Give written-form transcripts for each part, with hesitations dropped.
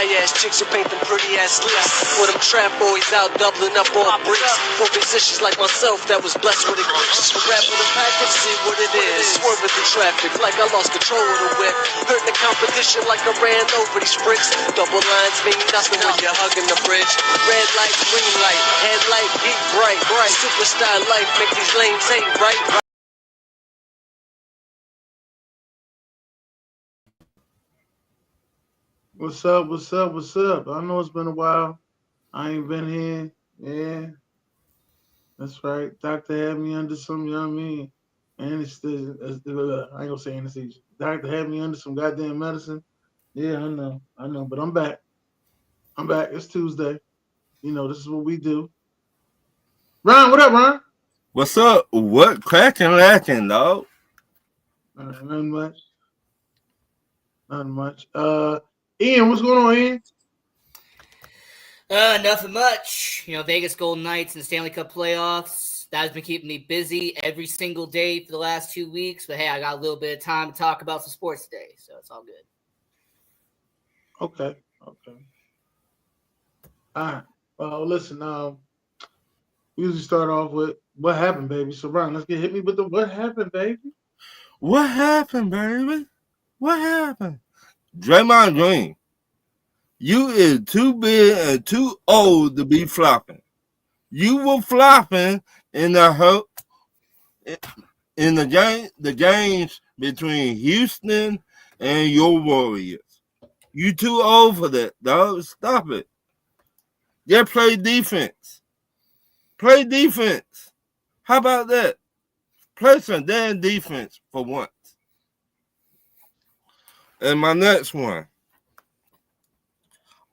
fly-ass chicks who paint them pretty-ass lips. For them trap boys out doubling up on bricks. For musicians like myself that was blessed with a gift. Just to rap with a package, see what it is. Swerving through traffic like I lost control of the whip. Hurt the competition like I ran over these bricks. Double lines mean nothing when you're hugging the bridge. Red light, green light, headlight, beat bright. Superstar life make these lanes hate, right? What's up? What's up? What's up? I know it's been a while. I ain't been here. Yeah, that's right. Doctor had me under some, you know what I mean? Anesthesia. I ain't gonna say anesthesia. Doctor had me under some goddamn medicine. Yeah, I know. But I'm back. I'm back. It's Tuesday. You know, this is what we do. Ron, what up, Ron? What's up? What cracking lacking, dog? Nothing much. Nothing much. Ian, what's going on, Ian? Nothing much. You know, Vegas Golden Knights and the Stanley Cup playoffs. That has been keeping me busy every single day for the last 2 weeks. But hey, I got a little bit of time to talk about some sports today, so it's all good. Okay. All right. Well, listen. We usually start off with what happened, baby. So, Ron, let's hit me with the what happened, baby. What happened, baby? What happened? Draymond Green, you is too big and too old to be flopping. You were flopping in the games between Houston and your Warriors. You too old for that, dog. Stop it. Just play defense. Play defense. How about that? Play some damn defense for once. And my next one.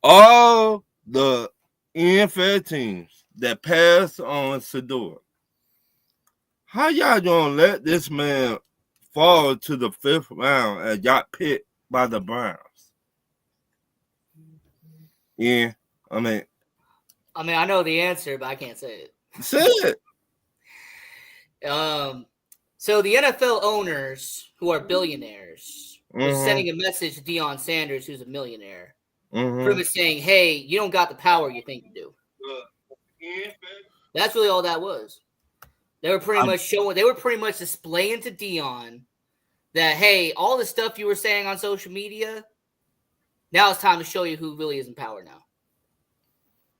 All the NFL teams that pass on Sedor. How y'all gonna let this man fall to the 5th round and got picked by the Browns? Yeah, I mean, I know the answer, but I can't say it. Say it. So the NFL owners who are billionaires were sending a message to Deion Sanders, who's a millionaire, pretty much saying, "Hey, you don't got the power you think you do." That's really all that was. They were pretty much showing. They were pretty much displaying to Deion that, hey, all the stuff you were saying on social media, now it's time to show you who really is in power now.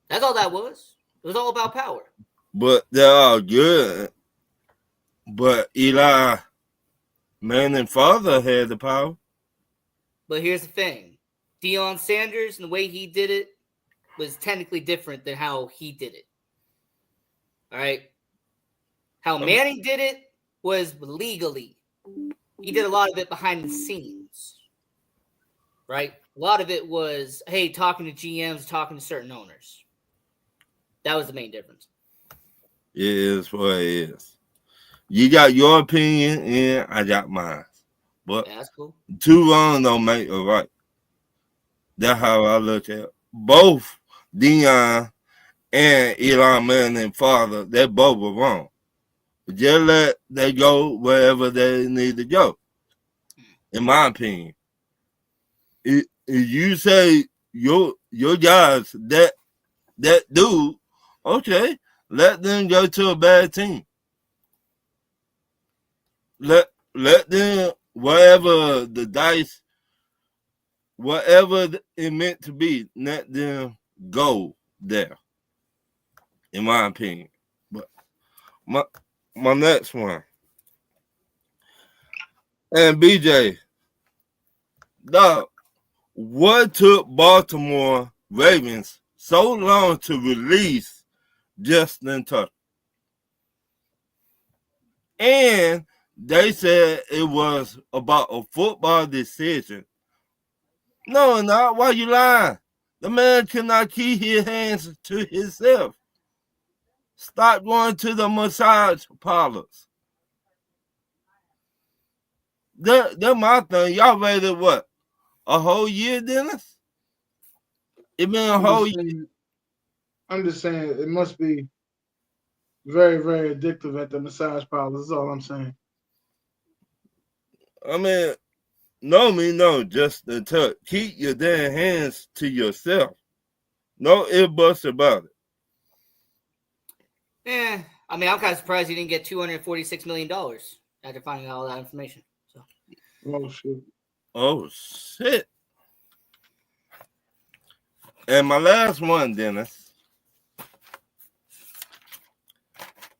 That's all that was. It was all about power. But they're all good. But Eli Manning's father had the power. But here's the thing. Deion Sanders and the way he did it was technically different than how he did it. All right? How Manning did it was legally. He did a lot of it behind the scenes. Right? A lot of it was, hey, talking to GMs, talking to certain owners. That was the main difference. It is what it is. You got your opinion and I got mine. But yeah, that's cool. Two wrong don't make a right. That's how I look at it. Both Deion and Eli Manning's father, they both were wrong. Just let they go wherever they need to go. In my opinion. If you say your guys that dude, okay, let them go to a bad team. Let them, whatever the dice, whatever it meant to be, let them go there. In my opinion. But my next one. And BJ, dog, what took Baltimore Ravens so long to release Justin Tucker? And they said it was about a football decision. No, not. Why you lying? The man cannot keep his hands to himself. Stop going to the massage parlors. That's my thing. Y'all waited what? A whole year, Dennis? It been a whole year. I'm just saying it must be very, very addictive at the massage parlors. That's all I'm saying. I mean, No, just the touch. Keep your damn hands to yourself. No ifs about it. I mean, I'm kind of surprised he didn't get $246 million after finding out all that information. So, Oh shit. Oh shit. And my last one, Dennis.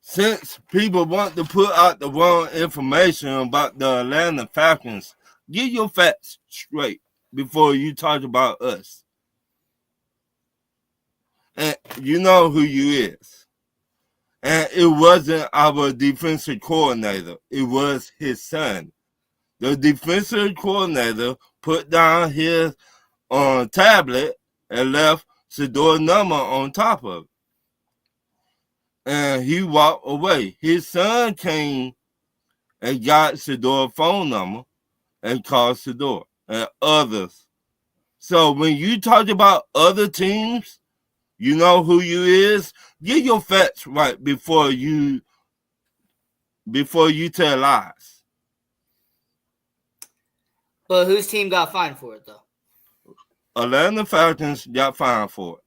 Since people want to put out the wrong information about the Atlanta Falcons, get your facts straight before you talk about us. And you know who you is. And it wasn't our defensive coordinator. It was his son. The defensive coordinator put down his tablet and left Shedeur number on top of it. And he walked away. His son came and got Shedeur's phone number and called Shedeur and others. So when you talk about other teams, you know who you is. Get your facts right before you tell lies. but whose team got fined for it though? Atlanta Falcons got fined for it.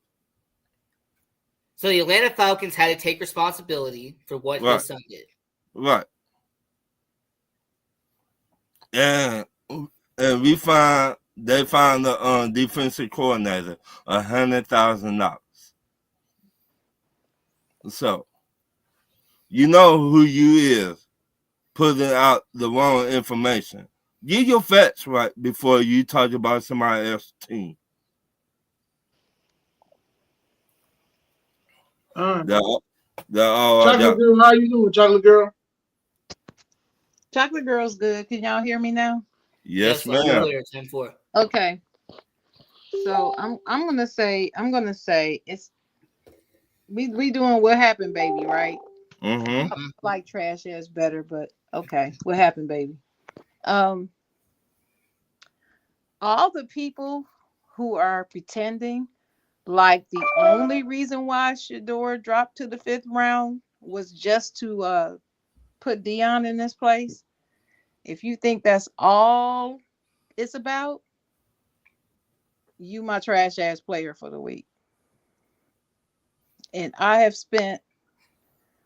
So the Atlanta Falcons had to take responsibility for what his son did. Right. And they find the defensive coordinator $100,000. So you know who you is putting out the wrong information. Get your facts right before you talk about somebody else's team. All right. Chocolate Girl, how you doing, Chocolate Girl? Chocolate Girl's good. Can y'all hear me now? Yes, loud and ma'am. clear, 10-4. Okay. So I'm gonna say it's we doing What Happened, Baby, right? Mm-hmm. I like trash ass better, but okay. What happened, baby? All the people who are pretending like the only reason why Shedeur dropped to the 5th round was just to put Dion in this place. If you think that's all it's about, you my trash ass player for the week. And I have spent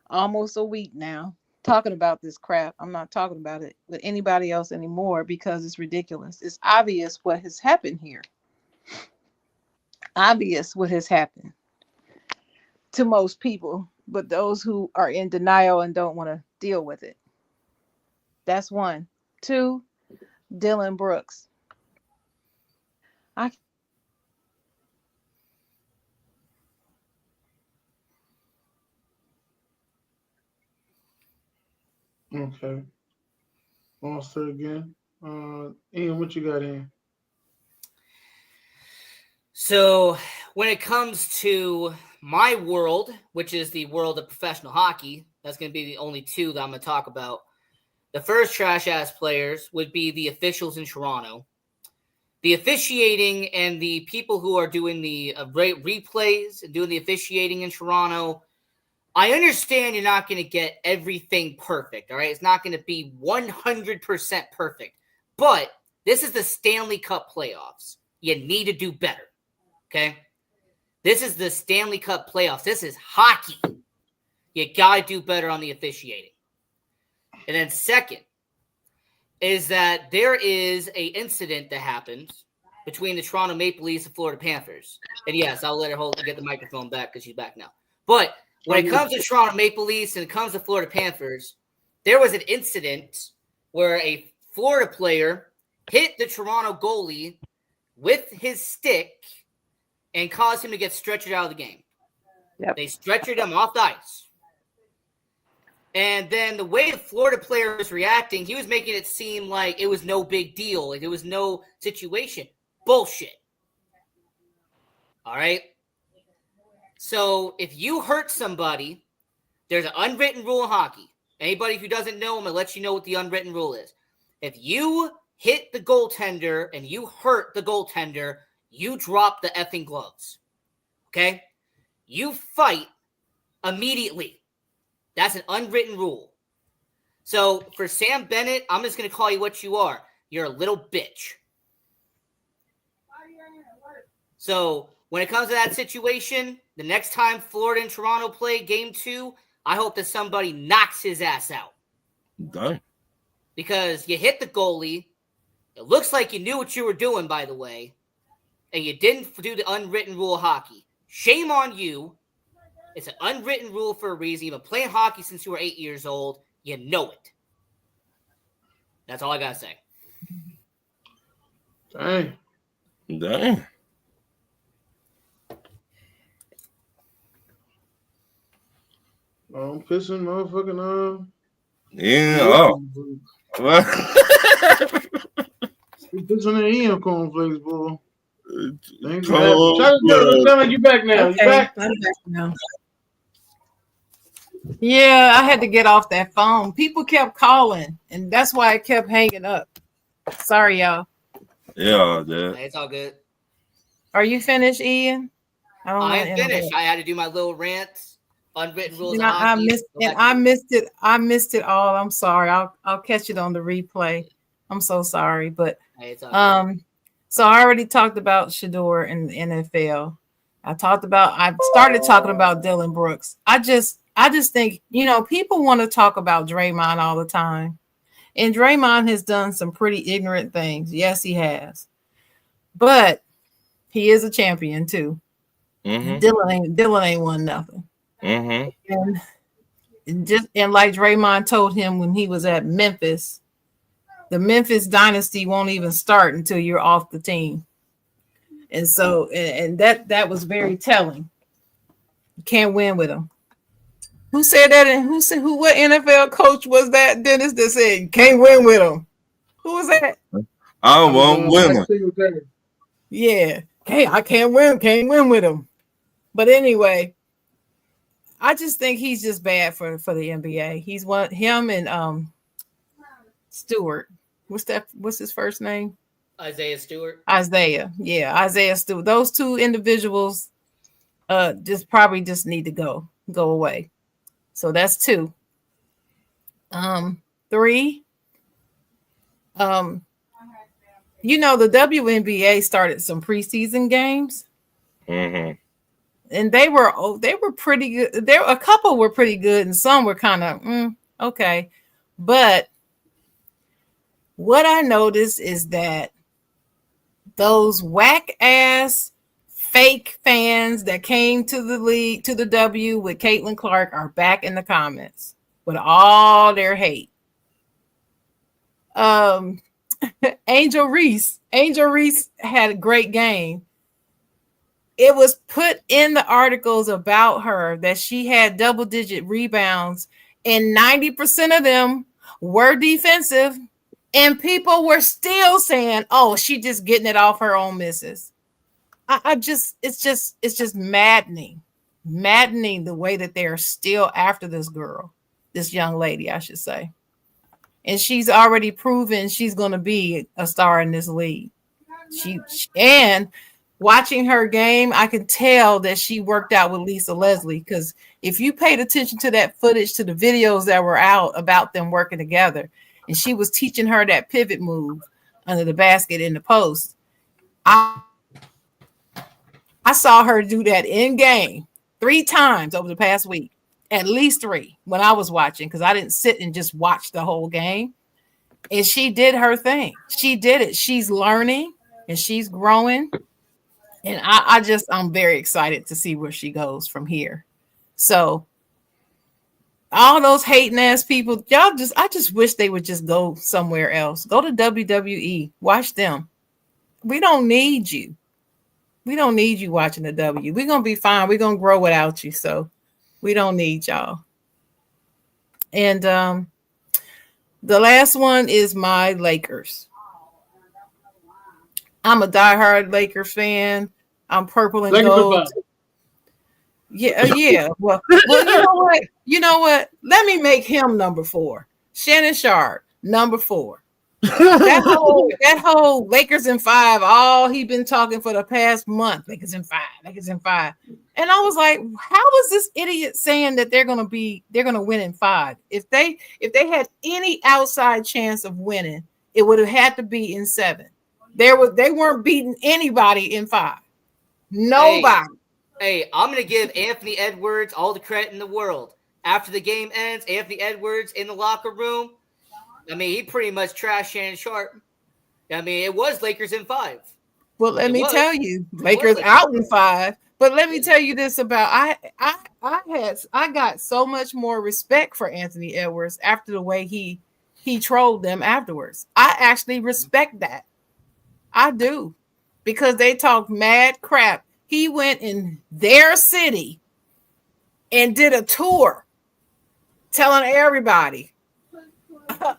almost a week now talking about this crap. I'm not talking about it with anybody else anymore because it's ridiculous. It's obvious what has happened here. Obvious what has happened to most people, but those who are in denial and don't want to deal with it. That's one. Two, Dylan Brooks. Okay. Monster again. Ian, what you got in? So when it comes to my world, which is the world of professional hockey, that's going to be the only two that I'm going to talk about. The first trash ass players would be the officials in Toronto. The officiating and the people who are doing the replays and doing the officiating in Toronto, I understand you're not going to get everything perfect, all right? It's not going to be 100% perfect. But this is the Stanley Cup playoffs. You need to do better, okay? This is the Stanley Cup playoffs. This is hockey. You got to do better on the officiating. And then second is that there is a incident that happens between the Toronto Maple Leafs and Florida Panthers. And yes, I'll let her get the microphone back because she's back now. But when it comes to Toronto Maple Leafs and it comes to Florida Panthers, there was an incident where a Florida player hit the Toronto goalie with his stick and caused him to get stretchered out of the game. Yep. They stretchered him off the ice. And then the way the Florida player was reacting, he was making it seem like it was no big deal. Like it was no situation. Bullshit. All right? So if you hurt somebody, there's an unwritten rule in hockey. Anybody who doesn't know, I'm going to let you know what the unwritten rule is. If you hit the goaltender and you hurt the goaltender, you drop the effing gloves. Okay? You fight immediately. That's an unwritten rule. So for Sam Bennett, I'm just going to call you what you are. you're a little bitch. So when it comes to that situation, the next time Florida and Toronto play game 2, I hope that somebody knocks his ass out. Dang. Because you hit the goalie. It looks like you knew what you were doing, by the way. And you didn't do the unwritten rule of hockey. Shame on you. It's an unwritten rule for a reason. You've been playing hockey since you were 8 years old. You know it. That's all I got to say. Dang. Dang. I'm pissing motherfucking Yeah. Oh. You pissing the EM cornflakes, boy. Thanks for Cold having me. Sound like you back now. Okay, You back? I'm back now. Yeah, I had to get off that phone. People kept calling, and that's why I kept hanging up. Sorry, y'all. Yeah, that. It's all good. Are you finished, Ian? I am finished. I had to do my little rant. Unwritten rules of I hockey. missed it. I missed it all. I'm sorry. I'll catch it on the replay. I'm so sorry, but It's all good. so I already talked about Shador in the NFL. I started talking about Dylan Brooks. I just think, people want to talk about Draymond all the time. And Draymond has done some pretty ignorant things. Yes, he has. But he is a champion too. Mm-hmm. Dylan ain't won nothing. Mm-hmm. And like Draymond told him when he was at Memphis, the Memphis dynasty won't even start until you're off the team. And so, and that was very telling. You can't win with him. Who said that? And what NFL coach was that, Dennis, that said you can't win with him? Who was that? I won't win. Yeah. Hey, I can't win with him. But anyway, I just think he's just bad for the NBA. He's him and Stewart. What's his first name? Isaiah Stewart. Isaiah. Yeah, Isaiah Stewart. Those two individuals probably need to go away. So that's 2. 3. The WNBA started some preseason games. Mm-hmm. And they were pretty good. A couple were pretty good, and some were kind of okay. But what I noticed is that those whack ass fake fans that came to the league, to the W with Caitlin Clark, are back in the comments with all their hate. Angel Reese had a great game. It was put in the articles about her that she had double-digit rebounds, and 90% of them were defensive, and people were still saying, "Oh, she just getting it off her own misses." It's just maddening the way that they are still after this girl, this young lady, I should say. And she's already proven she's going to be a star in this league. And watching her game, I could tell that she worked out with Lisa Leslie, because if you paid attention to that footage, to the videos that were out about them working together, and she was teaching her that pivot move under the basket in the post. I saw her do that in game 3 times over the past week, at least 3 when I was watching, because I didn't sit and just watch the whole game. And she did her thing. She did it. She's learning and she's growing. And I'm very excited to see where she goes from here. So all those hating ass people, I just wish they would just go somewhere else. Go to WWE. Watch them. We don't need you. We don't need you watching the W. We're going to be fine. We're going to grow without you. So we don't need y'all. And the last one is my Lakers. I'm a diehard Lakers fan. I'm purple and Lakers gold. Yeah. Well, you know what? Let me make him number 4. Shannon Sharp, number 4. That whole Lakers in 5, all he been talking for the past month. Lakers in 5. And I was like, how is this idiot saying that they're gonna win in 5? If they had any outside chance of winning, it would have had to be in 7. They weren't beating anybody in 5. Nobody. Hey, I'm gonna give Anthony Edwards all the credit in the world. After the game ends, Anthony Edwards in the locker room. I mean, he pretty much trashed Shannon Sharp. I mean, it was Lakers in 5. Well, let me tell you, Lakers out in 5. But let me tell you this about I got so much more respect for Anthony Edwards after the way he trolled them afterwards. I actually respect that. I do, because they talked mad crap. He went in their city and did a tour telling everybody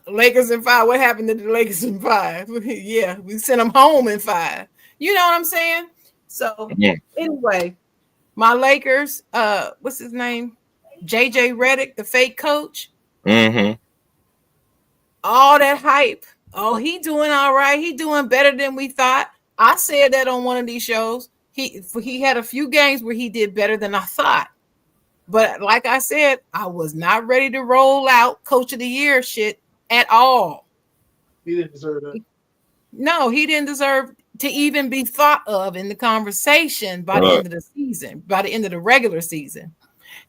Lakers in 5. What happened to the Lakers in 5? Yeah, we sent them home in 5. You know what I'm saying? So anyway, my Lakers, what's his name? JJ Redick, the fake coach. Mm-hmm. All that hype. Oh, he doing all right. He doing better than we thought. I said that on one of these shows. He had a few games where he did better than I thought. But like I said, I was not ready to roll out Coach of the Year shit at all. He didn't deserve that. No, he didn't deserve to even be thought of in the conversation by the end of the season, by the end of the regular season.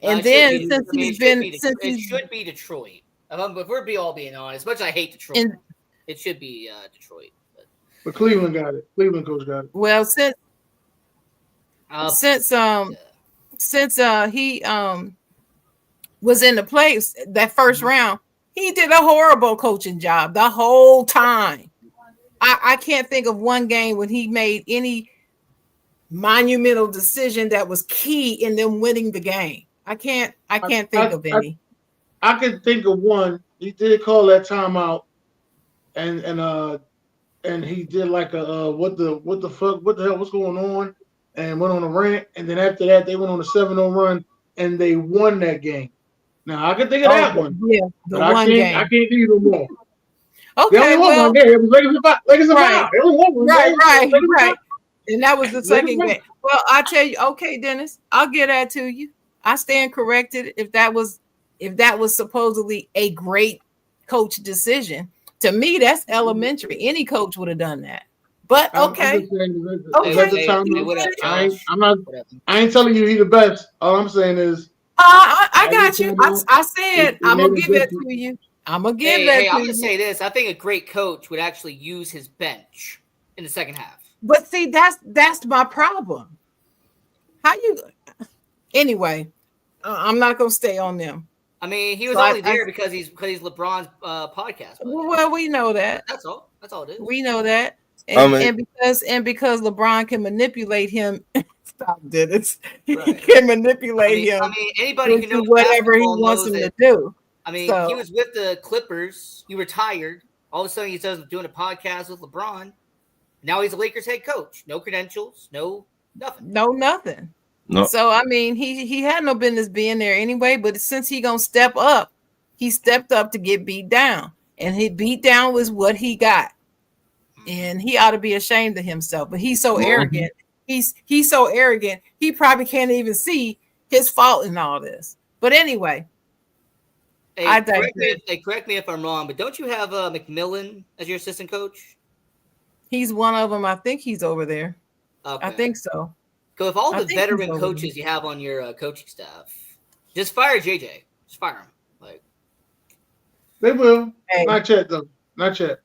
And then it should be Detroit. If we're all being honest, as much as I hate Detroit, it should be Detroit. But Cleveland got it. Cleveland coach got it. Well, since he was in the place that first round, he did a horrible coaching job the whole time. I can't think of one game when he made any monumental decision that was key in them winning the game. I can't think of any. I can think of one. He did call that timeout, and he did like a what the fuck, what the hell, what's going on, and went on a rant. And then after that, they went on a 7-0 run and they won that game. Now I can think of that one. Yeah, the one game. I can't think of no more. Okay, well, it was Lakers in 5. Right. And that was the second game. Well, I tell you, okay, Dennis, I'll get that to you. I stand corrected if that was supposedly a great coach decision. To me, that's elementary. Any coach would have done that. But okay. I ain't telling you he's the best. All I'm saying is I got you. I said I'm gonna give that to you. I'm gonna give that to you. I'm gonna say this. I think a great coach would actually use his bench in the second half. But see, that's my problem. How you anyway? I'm not gonna stay on them. I mean, he was only there because he's LeBron's podcast. Well, we know that. That's all it is. We know that, and because LeBron can manipulate him. Stop, Dennis. Right. He can manipulate him. I mean, anybody can do whatever he wants him to do. I mean, he was with the Clippers. He retired. All of a sudden, he starts doing a podcast with LeBron. Now he's a Lakers head coach. No credentials. No nothing. No nothing. No. So I mean, he had no business being there anyway. But since he gonna step up, he stepped up to get beat down, and he beat down was what he got, and he ought to be ashamed of himself. But he's so arrogant. He's so arrogant. He probably can't even see his fault in all this. But anyway, correct me if I'm wrong, but don't you have McMillan as your assistant coach? He's one of them. I think he's over there. Okay. I think so. So if all the veteran coaches you have on your coaching staff, just fire JJ. Just fire him. Like they will. Hey. Not yet, though. Not yet.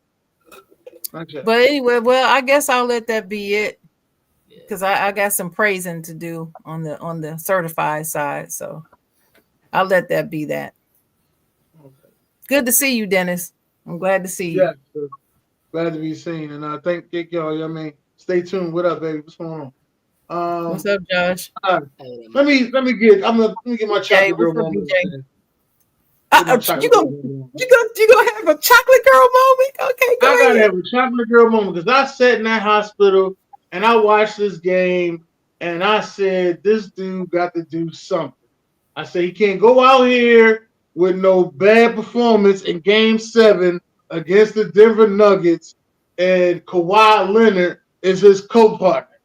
But anyway, well, I guess I'll let that be it. Because I got some praising to do on the certified side, so I'll let that be that. Okay. Good to see you, Dennis. I'm glad to see you. Yeah, glad to be seen, and thank y'all. I mean, stay tuned. What up, baby? What's going on? What's up, Josh? Let me get my chocolate girl moment. You gonna have a chocolate girl moment? Okay, go ahead. I gotta have a chocolate girl moment because I sat in that hospital. And I watched this game, and I said, this dude got to do something. I said, he can't go out here with no bad performance in Game 7 against the Denver Nuggets, and Kawhi Leonard is his co-partner.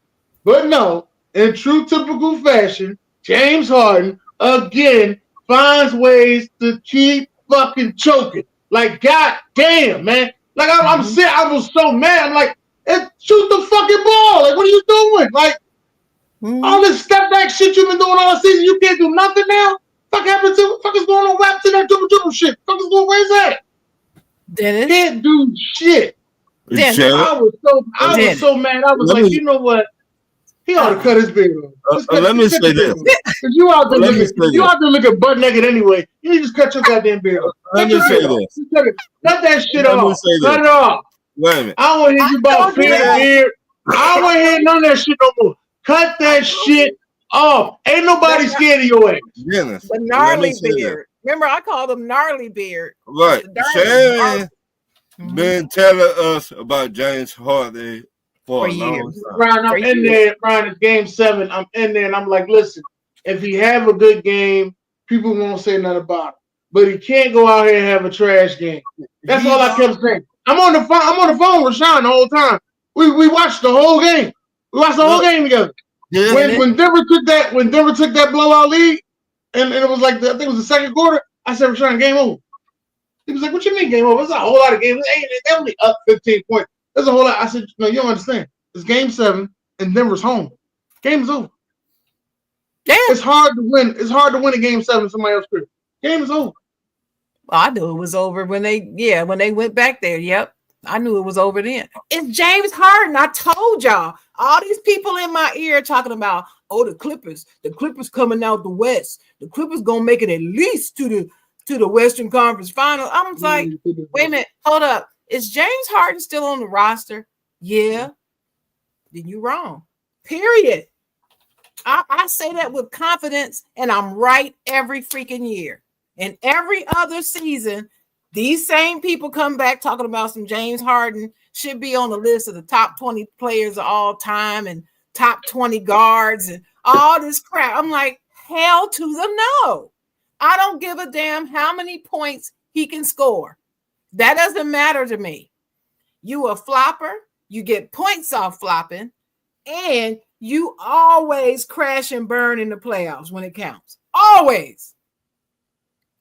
But no, in true typical fashion, James Harden, again, finds ways to keep fucking choking. Like, god damn, man. Like I'm sick. I was so mad. I'm like, shoot the fucking ball. Like, what are you doing? Like, all this step back shit you've been doing all season, you can't do nothing now. Fuck happened to? Fuck is going on? What happened to that triple shit? Fuck is going? Where's that? Dennis. Can't do shit. Dennis. I was so mad. I was like, you know what? He ought to cut his beard off. Let me say this. Because you out there looking butt naked anyway. You need to just cut your goddamn beard off. Let me say this. Cut that shit off. Cut it off. Wait a minute. I don't want to hear you about beard. I don't want to hear none of that shit no more. Cut that shit off. Ain't nobody scared of your ass. Dennis, the gnarly beard. Remember, I called him gnarly beard. Right. Shane been telling us about James Harden for a long time. Brian, I'm in there. Brian, it's game 7. I'm in there, and I'm like, listen, if he have a good game, people won't say nothing about it. But he can't go out here and have a trash game. That's all I kept saying. I'm on the phone with Sean the whole time. We watched the whole game. We watched the whole game together. Yeah. When Denver took that blowout lead, and it was like I think it was the second quarter, I said, Rashawn, game over. He was like, what you mean game over? It's a whole lot of games. They only up 15 points. There's a whole lot. I said, no, you don't understand. It's game 7 and Denver's home. Game is over. Damn. It's hard to win. It's hard to win a game 7 in somebody else's crib. Game is over. Well, I knew it was over when they went back there. Yep. I knew it was over then. It's James Harden. I told y'all. All these people in my ear talking about, the Clippers coming out the West. The Clippers gonna make it at least to the Western Conference Final. I'm like, wait a minute, hold up. Is James Harden still on the roster? Yeah. Then you're wrong. Period. I say that with confidence, and I'm right every freaking year. And every other season, these same people come back talking about some James Harden should be on the list of the top 20 players of all time and top 20 guards and all this crap. I'm like, hell to the no. I don't give a damn how many points he can score. That doesn't matter to me. You a flopper, you get points off flopping, and you always crash and burn in the playoffs when it counts. Always.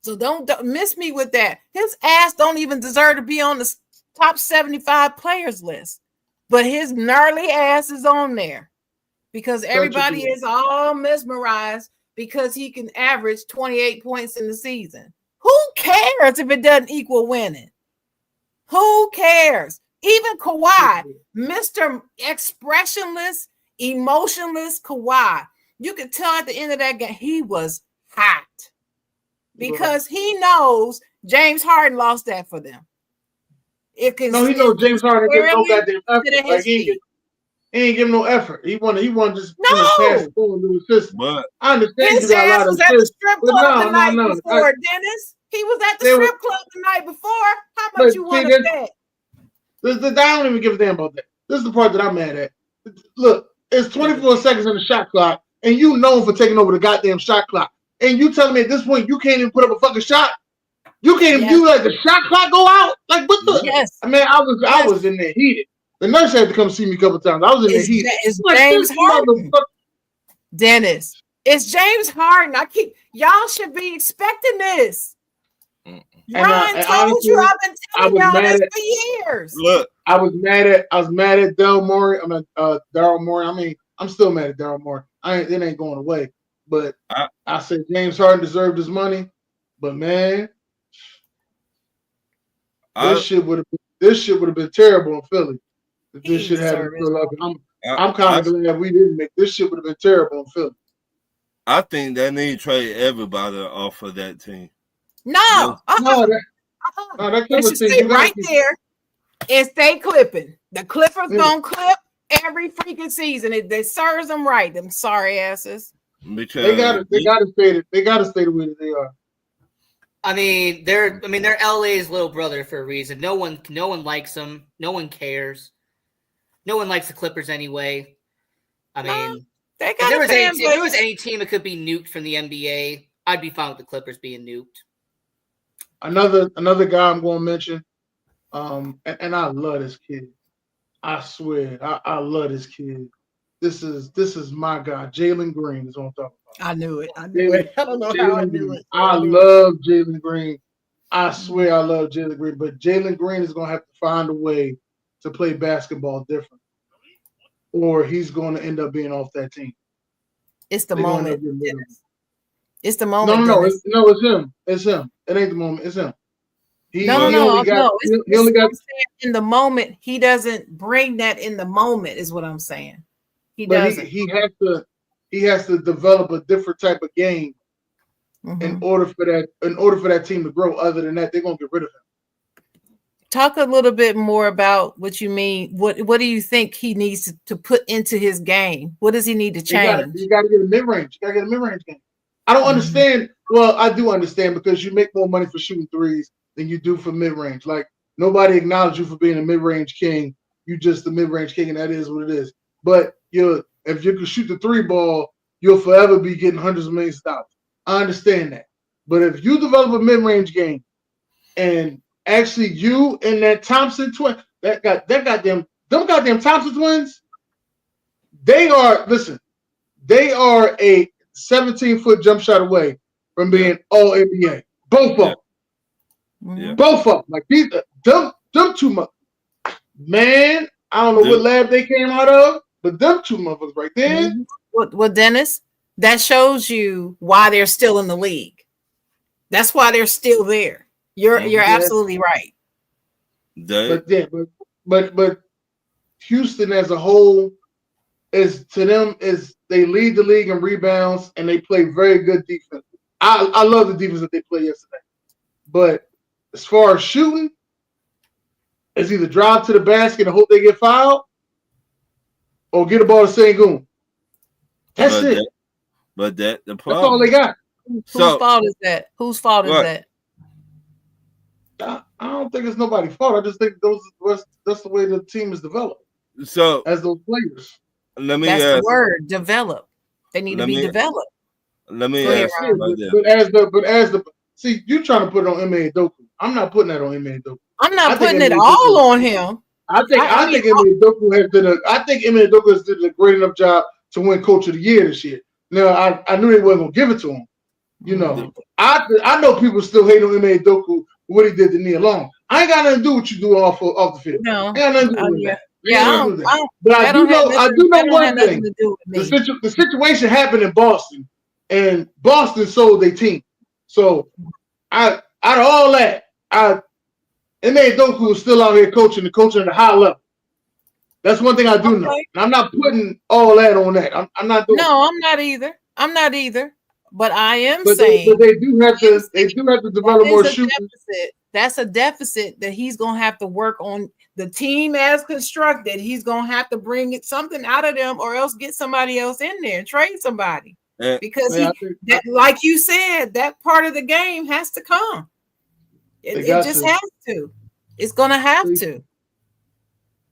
So don't miss me with that. His ass don't even deserve to be on the top 75 players list. But his gnarly ass is on there because everybody is all mesmerized because he can average 28 points in the season. Who cares if it doesn't equal winning? Who cares? Even Kawhi, Mr. Expressionless, emotionless Kawhi, you could tell at the end of that game he was hot because he knows James Harden lost that for them. He knows James Harden didn't no goddamn effort. Like, he ain't give no effort. He wanted just pass the ball to his system. But I understand his ass was at the strip club the night before, Dennis. He was at the strip club the night before. How much you want to bet? I don't even give a damn about that. This is the part that I'm mad at. Look, it's 24 seconds on the shot clock, and you known for taking over the goddamn shot clock. And you telling me at this point you can't even put up a fucking shot? You can't even do like the shot clock go out? Like what the? Yes. I mean, I was in there heated. The nurse had to come see me a couple times. I was in there heated. It's James Harden. Dennis, it's James Harden. Y'all should be expecting this. Ryan told you. I've been telling y'all this for years. Look, I was mad at Daryl Morey. Daryl Morey. I mean, I'm still mad at Daryl Morey. It ain't going away. But I said James Harden deserved his money. But man, this shit would have been terrible in Philly. If this shit happened in Philadelphia. I'm kind of glad we didn't make this shit would have been terrible in Philly. I think they need to trade everybody off of that team. No, that they should stay right there and stay clipping. The Clippers gonna clip every freaking season. It serves them right. Them sorry asses. Because they gotta stay the way that they are. I mean, they're LA's little brother for a reason. No one likes them. No one cares. No one likes the Clippers anyway. I mean, if there was any team that could be nuked from the NBA, I'd be fine with the Clippers being nuked. Another guy I'm going to mention, and I love this kid. I swear, I love this kid. This is my guy, Jalen Green is what I'm talking about. I knew it. I don't know how I knew it. I love Jalen Green. I swear I love Jalen Green, but Jalen Green is gonna have to find a way to play basketball different, or he's going to end up being off that team. It's the They're gonna end moment. up getting rid of him. It's the No, moment. no, no, Dennis. it's him. It's him. It ain't the moment. It's him. He No. only got. He only got. I'm saying in the moment, he doesn't bring that in the moment. Is what I'm saying. He But doesn't. he has to develop a different type of game in order for that team to grow. Other than that, they're gonna get rid of him. Talk a little bit more about what you mean. What do you think he needs to put into his game? What does he need to change? You got to get a mid range. You got to get a mid range game. I don't understand. Well, I do understand because you make more money for shooting threes than you do for mid range. Like nobody acknowledges you for being a mid range king. You just the mid range king, and that is what it is. But if you can shoot the three ball, you'll forever be getting hundreds of millions of dollars. I understand that. But if you develop a mid range game, and actually you and that Thompson twin, them goddamn Thompson twins, they are a 17-foot jump shot away from being all NBA. Both of them. Yeah. Both of them. Like these them two much. Man, I don't know what lab they came out of, but them two motherfuckers right there. Well, Dennis, that shows you why they're still in the league. That's why they're still there. You're absolutely right. But Houston as a whole is they lead the league in rebounds and they play very good defense. I love the defense that they played yesterday. But as far as shooting, it's either drive to the basket and hope they get fouled or get a ball to Sengun. That's it. The problem. That's all they got. Whose fault is that? Whose fault is that? I don't think it's nobody's fault. I just think that's the way the team is developed. So as those players. Let me That's ask, the word, develop. They need to be developed. Let me ask see, you trying to put it on Ime Udoka. I'm not putting that on Ime Udoka. I'm not putting it all on him. I think Ime Udoka has did a great enough job to win Coach of the Year this year. Now I knew they wasn't gonna give it to him. You know, I know people still hate on Ime Udoka what he did to Nia Long. I ain't got nothing to do with you doing off the field. No, I ain't got nothing to do with that. But I do know one thing. The situation happened in Boston, and Boston sold their team. So out of all that, Ime Udoka is still out here coaching at a high level. That's one thing I do know. And I'm not putting all that on that. I'm not doing. No, I'm not either. But I am saying, but they do have to develop more shooting. That's a deficit that he's gonna have to work on. The team as constructed, he's gonna have to bring something out of them, or else get somebody else in there, trade somebody. Because like you said, that part of the game has to come. It just has to. It's gonna have to.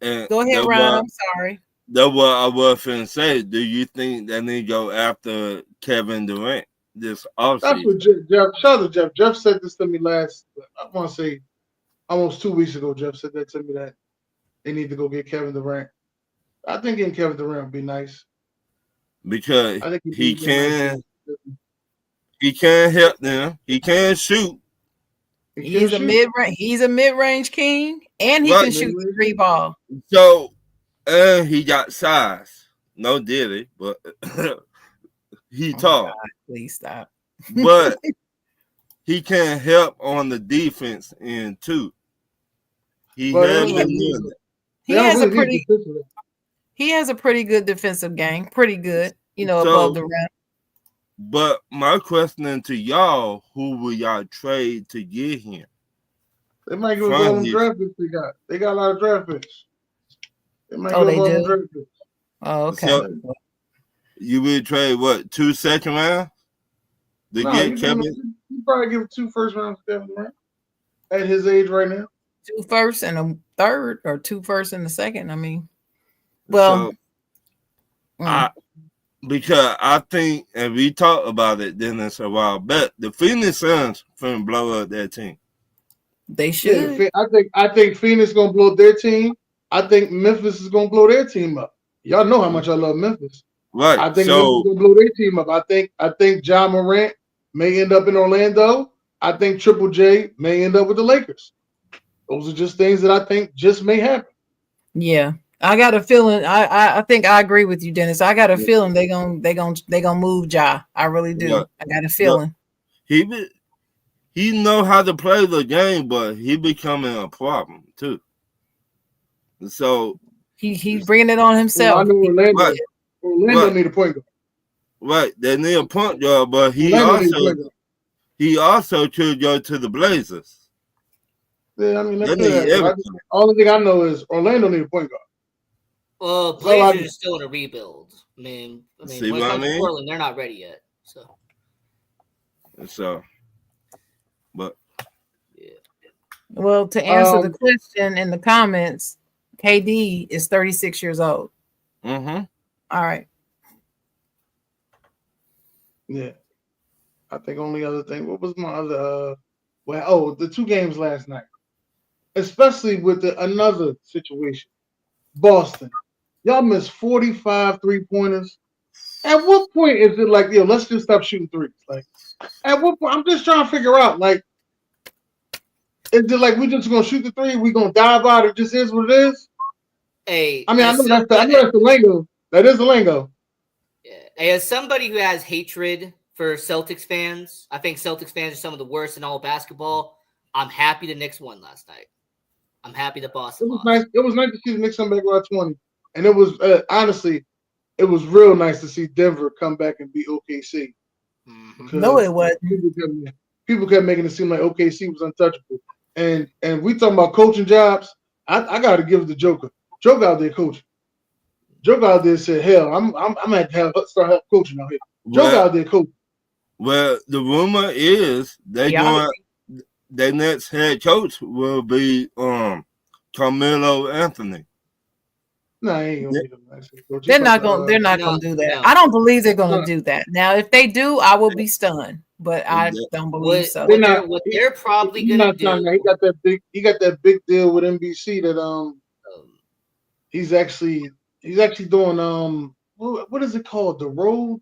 Go ahead, Ron. I'm sorry. That's what I was finna say. Do you think that they go after Kevin Durant this offseason? That's what Jeff. Shout out to Jeff. Jeff said this to me I want to say almost 2 weeks ago. Jeff said that to me that they need to go get Kevin Durant. I think getting Kevin Durant would be nice because he can help them. He can shoot. He's a mid-range king, and he can shoot the three ball. So. And he got size. No dilly, but he tall. God, please stop. But he can help on the defense end too. He has a pretty good defensive game. Pretty good, above the rim. But my question to y'all, who will y'all trade to get him? They might go all them draft picks they got. They got a lot of draft picks. They do. Oh, okay. So you would trade what, 2 second rounds to get Kevin? You probably give 2 first rounds to Kevin Durant at his age right now. 2 first and a third, or 2 first and a second. I mean, well, because I think, and we talked about it then it's a while back, the Phoenix Suns finna blow up their team. They should. Yeah, I think Phoenix gonna blow up their team. I think Memphis is gonna blow their team up. Y'all know how much I love Memphis. Right. I think Memphis is gonna blow their team up. I think Ja Morant may end up in Orlando. I think Triple J may end up with the Lakers. Those are just things that I think just may happen. Yeah. I got a feeling. I think I agree with you, Dennis. I got a feeling they gonna move Ja. I really do. Yeah. I got a feeling. He know how to play the game, but he becoming a problem too. So he's bringing it on himself. Well, I know Orlando need a point guard. Right, they need a point guard, but he also could go to the Blazers. Yeah, I mean, only thing I know is Orlando need a point guard. Well, Blazers are still in a rebuild. I mean, See when it what comes I mean? to Portland, they're not ready yet. But yeah. Well, to answer the question in the comments, KD is 36 years old. Mm-hmm. All right. Yeah. I think only other thing. What was my other? The 2 games last night, especially with another situation. Boston, y'all missed 45 3-pointers. At what point is it like, yo, let's just stop shooting threes? Like, at what point? I'm just trying to figure out, like, is it like we just gonna shoot the three? We gonna dive out? It just is what it is. Hey, I know that's the lingo. That is the lingo. Yeah. As somebody who has hatred for Celtics fans, I think Celtics fans are some of the worst in all basketball. I'm happy the Knicks won last night. I'm happy the Boston lost. Nice. It was nice to see the Knicks come back around 20, and it was honestly, it was real nice to see Denver come back and beat OKC. Mm-hmm. No, it wasn't. People kept making it seem like OKC was untouchable, and we talking about coaching jobs. I got to give it to Joker. Joker out there coaching. Joker out there said, "Hell, I'm gonna have to start coaching out here." Joker out there coaching. Well, the rumor is their next head coach will be Carmelo Anthony. No, ain't gonna be the next head coach. They're not gonna do that. No. I don't believe they're gonna do that. Now, if they do, I will be stunned. But I don't believe so. What they're probably gonna do. He got that big deal with NBC that he's actually doing what is it called? The Road?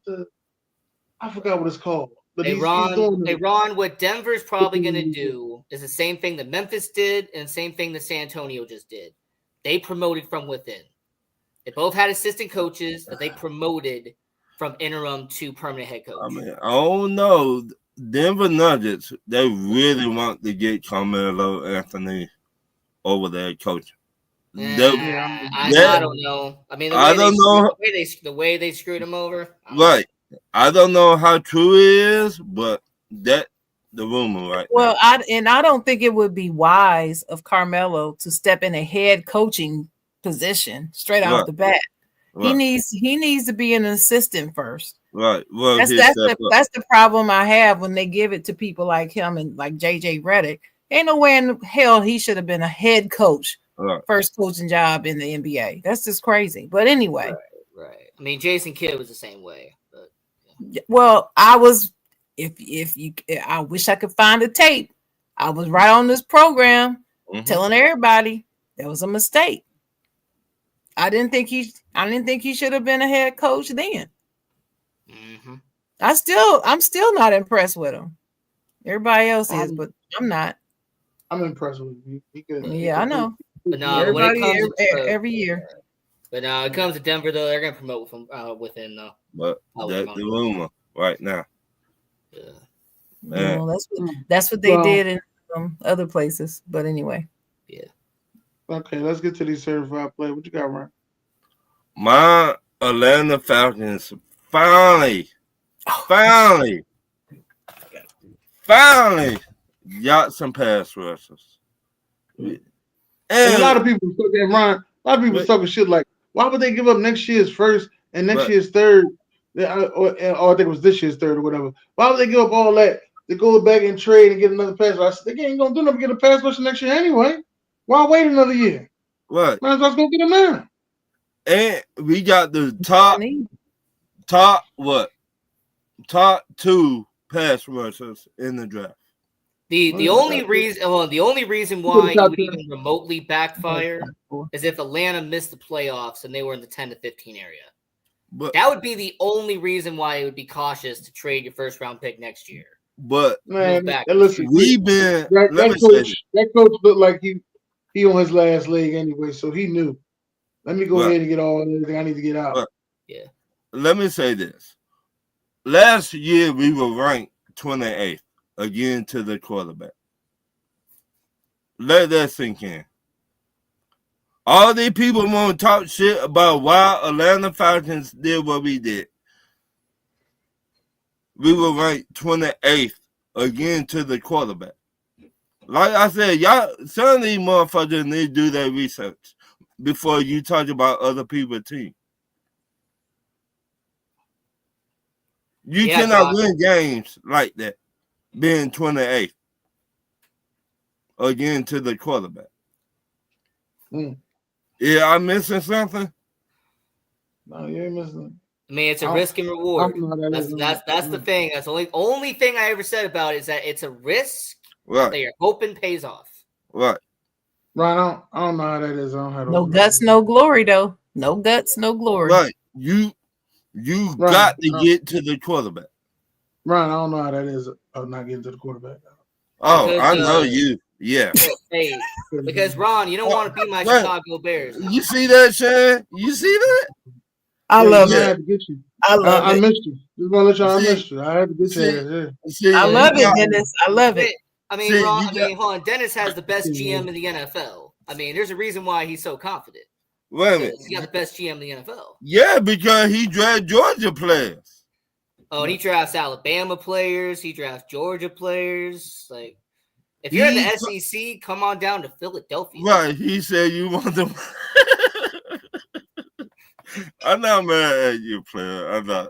I forgot what it's called. But he's Ron, what Denver's probably going to do is the same thing that Memphis did and the same thing that San Antonio just did. They promoted from within. They both had assistant coaches that they promoted from interim to permanent head coach. I mean, oh no, Denver Nuggets, they really want to get Carmelo Anthony over there coaching. I don't know. I mean, the way they screwed him over. Right. I don't know how true it is, but that the rumor right now. I don't think it would be wise of Carmelo to step in a head coaching position straight off the bat. Right. He needs to be an assistant first. Right. Well, that's the problem I have when they give it to people like him and like JJ Redick. Ain't no way in hell he should have been a head coach. Right. First coaching job in the NBA. That's just crazy. But anyway. Right. I mean, Jason Kidd was the same way. But well, I was I wish I could find the tape. I was right on this program telling everybody that was a mistake. I didn't think he should have been a head coach then. Mm-hmm. I'm still not impressed with him. Everybody else is, but I'm not. I'm impressed with him. I know. But no, everybody every year. But it comes to Denver though, they're gonna promote from within though. But that's the rumor right now. Yeah. Well, that's what they did in other places. But anyway. Yeah. Okay, let's get to these certified players. What you got, Ryan? My Atlanta Falcons finally got some pass rushers. And a lot of people was talking shit like, why would they give up next year's first and next year's third? Or I think it was this year's third or whatever. Why would they give up all that to go back and trade and get another pass rusher? They ain't gonna do nothing to get a pass rusher next year anyway. Why wait another year? Right. Might as well go get him now. And we got the top 2 pass rushers in the draft. The only reason why it would even remotely backfire is if Atlanta missed the playoffs and they were in the 10 to 15 area. But that would be the only reason why it would be cautious to trade your first round pick next year. But Man, back. and listen, we've been. Let me that say this. coach looked like he on his last leg anyway, so he knew. Let me go Right. ahead and get everything I need to get out. Right. Yeah. Let me say this. Last year we were ranked 28th again to the quarterback. Let that sink in. All these people want to talk shit about why Atlanta Falcons did what we did. We were ranked 28th again to the quarterback. Like I said, y'all, some of these motherfuckers need to do their research before you talk about other people's team. You cannot win games like that, being 28th again to the quarterback. Yeah, I'm missing something. No, you ain't missing. I mean, it's a risk and reward. That's the thing. That's the only thing I ever said about it is that it's a risk that you're hoping pays off. Right. Right. I don't know how that is. I don't have no guts, no glory, though. No guts, no glory. Right. You got to get to the quarterback. Right. I don't know how that is. Not getting to the quarterback. Oh, because, I know you. Yeah. Hey, because Ron, you don't want to be my Chicago Bears. You see that, Shane? You see that? I love it. I had to get you. I love it. I missed you. Just want to let y'all I missed you. I had to get you. I love it, Dennis. I love it. I mean, Ron, hold on. Dennis has the best GM in the NFL. I mean, there's a reason why he's so confident. Wait a minute. He's got the best GM in the NFL. Yeah, because he drafts Georgia players. Oh, and he drafts Alabama players. He drafts Georgia players. Like, if you're in the SEC, come on down to Philadelphia. Right. He said you want them. I'm not mad at you, player. I'm not.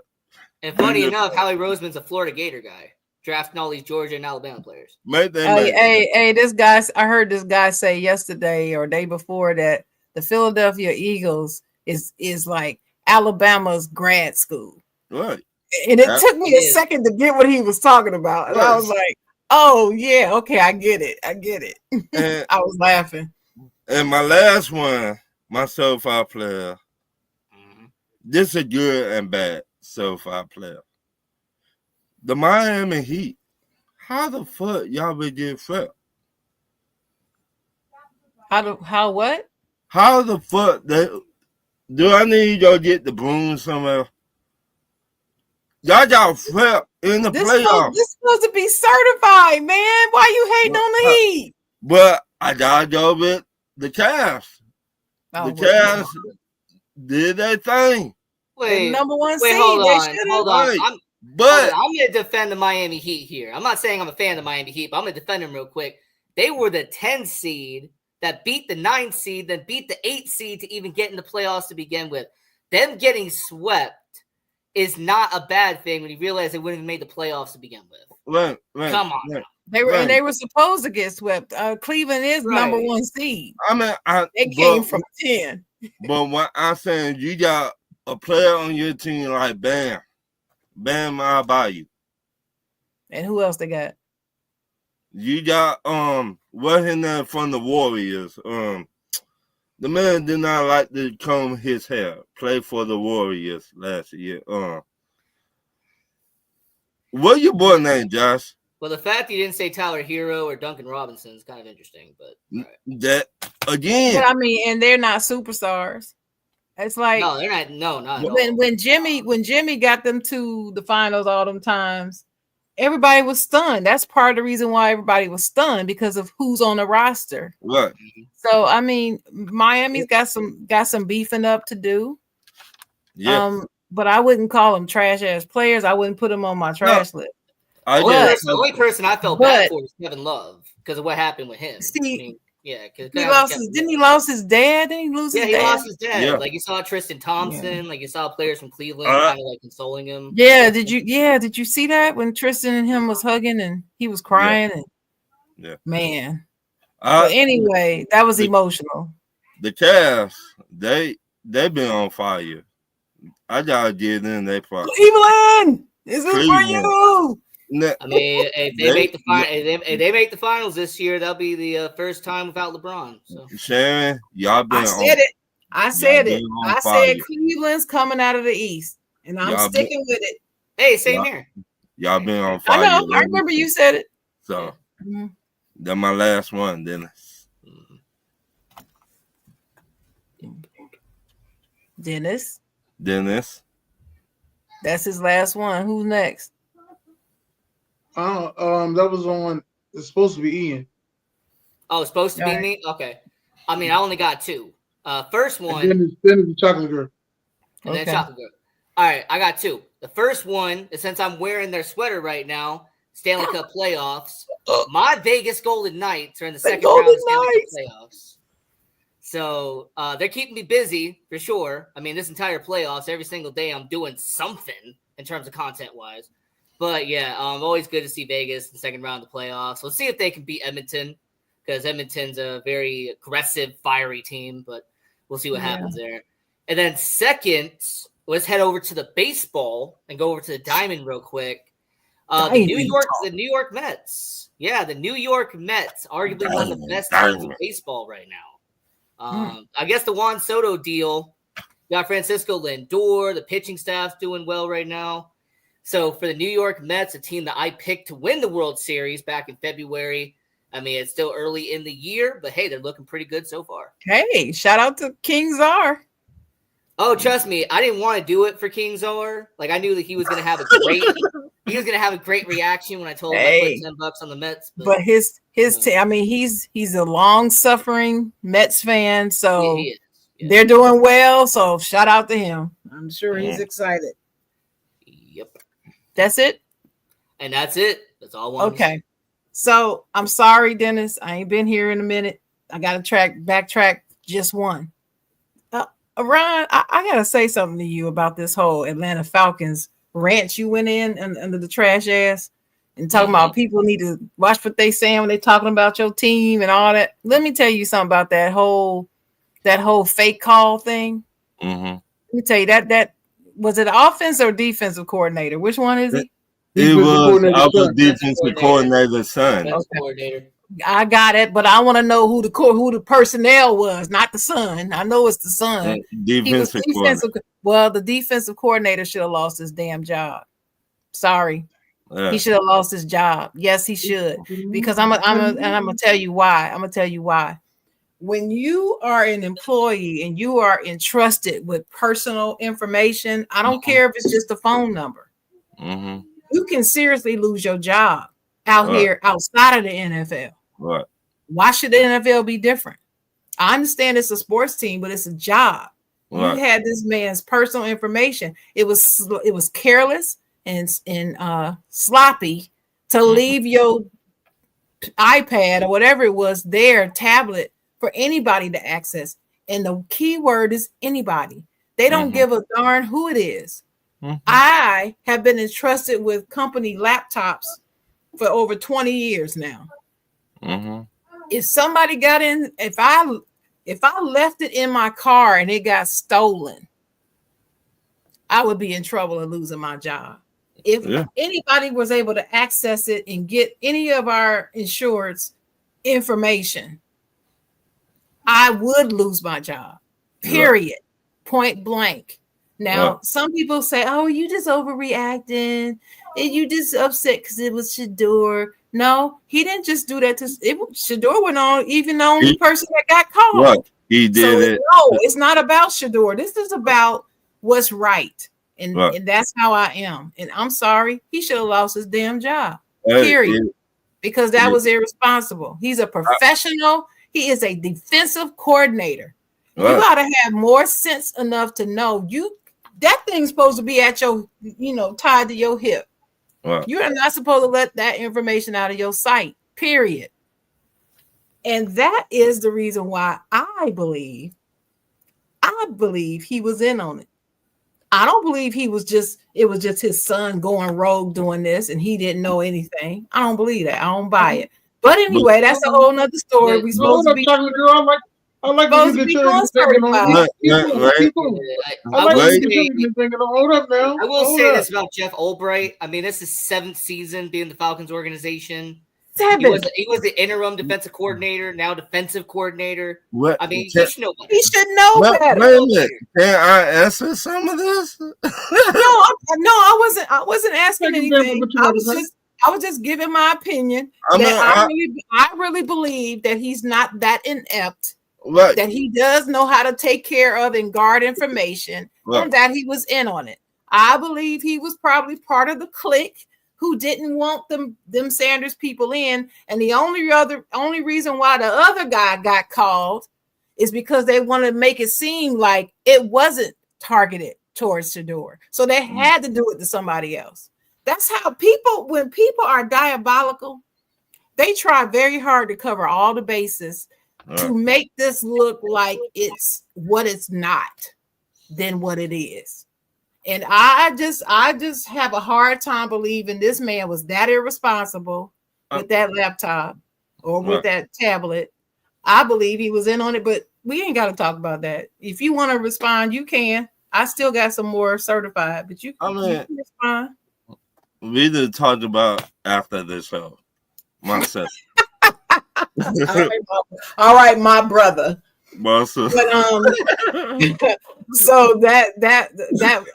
And funny enough, Howie Roseman's a Florida Gator guy, drafting all these Georgia and Alabama players. Hey, this guy, I heard this guy say yesterday or day before that the Philadelphia Eagles is like Alabama's grad school. Right. And it took me a second to get what he was talking about. And I was like, oh, yeah, okay, I get it. And I was laughing. And my last one, my SoFi player, this is good and bad SoFi player. The Miami Heat. How the fuck y'all been getting swept? How what? How the fuck do I need to go get the broom somewhere? Y'all got swept in the playoffs. This supposed to be certified, man. Why you hating on the Heat? But I gotta go with the Cavs. The Cavs did their thing. Wait, number one seed. Hold on. I'm going to defend the Miami Heat here. I'm not saying I'm a fan of the Miami Heat, but I'm going to defend them real quick. They were the 10 seed that beat the 9 seed, then beat the 8 seed to even get in the playoffs to begin with. Them getting swept is not a bad thing when you realize they wouldn't have made the playoffs to begin with. Right. Come on. Right. They were supposed to get swept. Cleveland is number 1 seed. I mean, they came from 10. But what I'm saying, you got a player on your team like Bam Adebayo. And who else they got? You got what his name from the Warriors. The man did not like to comb his hair. Played for the Warriors last year. What your boy name, Josh? Well, the fact you didn't say Tyler Hero or Duncan Robinson is kind of interesting, but that again. But I mean, and they're not superstars. It's like no, they're not. No, not when Jimmy got them to the finals all them times, everybody was stunned. That's part of the reason why everybody was stunned because of who's on the roster. Right. So I mean, Miami's got some beefing up to do. Yeah. But I wouldn't call them trash ass players. I wouldn't put them on my trash list. The only person I felt bad for was Kevin Love because of what happened with him. See, because didn't he lose his dad? Didn't he lose his dad? Yeah, he lost his dad. Yeah. Like you saw Tristan Thompson, like you saw players from Cleveland kind of like consoling him. Yeah, did you see that when Tristan and him was hugging and he was crying? Yeah. Man. But anyway, that was emotional. The Cavs, they been on fire. I gotta get in their part. Cleveland, is it for you? I mean, if they make the finals this year, that'll be the first time without LeBron. So. Sharon, y'all been. I said it. I said Cleveland's coming out of the East, and I'm sticking with it. Hey, same here. Y'all been on I fire. know. I remember you said it. So Mhm. that's my last one, Dennis. Dennis. Dennis. That's his last one. Who's next? That was on. It's supposed to be Ian. Oh, it's supposed to be All right. me? Okay. I mean, I only got two. First And one, then the chocolate girl. and then Okay. chocolate girl. All right, I got two. The first one is, since I'm wearing their sweater right now, Stanley Cup playoffs. My Vegas Golden Knights are in the second round of Stanley Cup playoffs. So they're keeping me busy for sure. I mean, this entire playoffs, every single day, I'm doing something in terms of content-wise. But yeah, always good to see Vegas in the second round of the playoffs. Let's see if they can beat Edmonton, because Edmonton's a very aggressive, fiery team. But we'll see what happens there. And then second, let's head over to the baseball and go over to the diamond real quick. The New York Mets. Yeah, the New York Mets, arguably one of the best teams in baseball right now. I guess the Juan Soto deal, got Francisco Lindor. The pitching staff's doing well right now. So for the New York Mets, a team that I picked to win the World Series back in February. I mean, it's still early in the year, but hey, they're looking pretty good so far. Hey, shout out to King Czar. Oh, trust me, I didn't want to do it for King Czar. Like, I knew that he was going to have a great reaction when I told him I put $10 on the Mets. But his team, I mean, he's a long-suffering Mets fan, so he is. Yeah. They're doing well. So shout out to him. I'm sure he's excited. Yep. That's it? And that's it. That's all one. Okay. So I'm sorry, Dennis. I ain't been here in a minute. I got to backtrack just one. Ryan, I got to say something to you about this whole Atlanta Falcons rant you went in under the trash ass and talking about people need to watch what they saying when they talking about your team and all that. Let me tell you something about that whole fake call thing. Let me tell you that was it offense or defensive coordinator? Which one is he? It was our defensive coordinator's son. Coordinator. I got it, but I want to know who the personnel was, not the son. I know it's the son. Defensive. Well, the defensive coordinator should have lost his damn job. Sorry, he should have lost his job. Yes, he should, because I'm gonna tell you why. I'm gonna tell you why. When you are an employee and you are entrusted with personal information, I don't care if it's just a phone number. You can seriously lose your job out here outside of the NFL. Right. Why should the NFL be different? I understand it's a sports team, but it's a job. Right. You had this man's personal information. It was careless and sloppy to leave your iPad or whatever it was there, tablet, for anybody to access. And the key word is anybody. They don't give a darn who it is. I have been entrusted with company laptops for over 20 years now. If somebody got in, if I left it in my car and it got stolen, I would be in trouble and losing my job. If anybody was able to access it and get any of our insurance information, I would lose my job. Period. Point blank. Now, some people say, "Oh, you just overreacting, and you just upset because it was Shador." No, he didn't just do that. Shador went on, even the only person that got caught. Right. He did it. No, it's not about Shador. This is about what's right, and that's how I am. And I'm sorry, he should have lost his damn job. Period. Because that was irresponsible. He's a professional. He is a defensive coordinator. You gotta have more sense enough to know that thing's supposed to be at your, tied to your hip. You're not supposed to let that information out of your sight, period. And that is the reason why I believe he was in on it. I don't believe it was just his son going rogue doing this and he didn't know anything. I don't believe that. I don't buy it. But anyway, that's a whole nother story. We supposed to be I like when you get your thinking on hold up now. I will say this about Jeff Albright. I mean, this is 7th season being the Falcons organization. He was the interim defensive coordinator, now defensive coordinator. What? I mean, he should know better. He should know better. Wait a minute. Can I answer some of this? No, I wasn't asking anything. I was just giving my opinion. I really believe that he's not that inept. Right. That he does know how to take care of and guard information, and that he was in on it. I believe he was probably part of the clique who didn't want them Sanders people in, and the only reason why the other guy got called is because they wanted to make it seem like it wasn't targeted towards Shador, so they had to do it to somebody else. That's how when people are diabolical, they try very hard to cover all the bases to make this look like it's what it's not than what it is. And I just have a hard time believing this man was that irresponsible with that laptop or with that tablet. I believe he was in on it, but we ain't got to talk about that. If you want to respond, you can. I still got some more certified, but you can respond. We did talk about after the show. Myself. All right, my brother. But, so that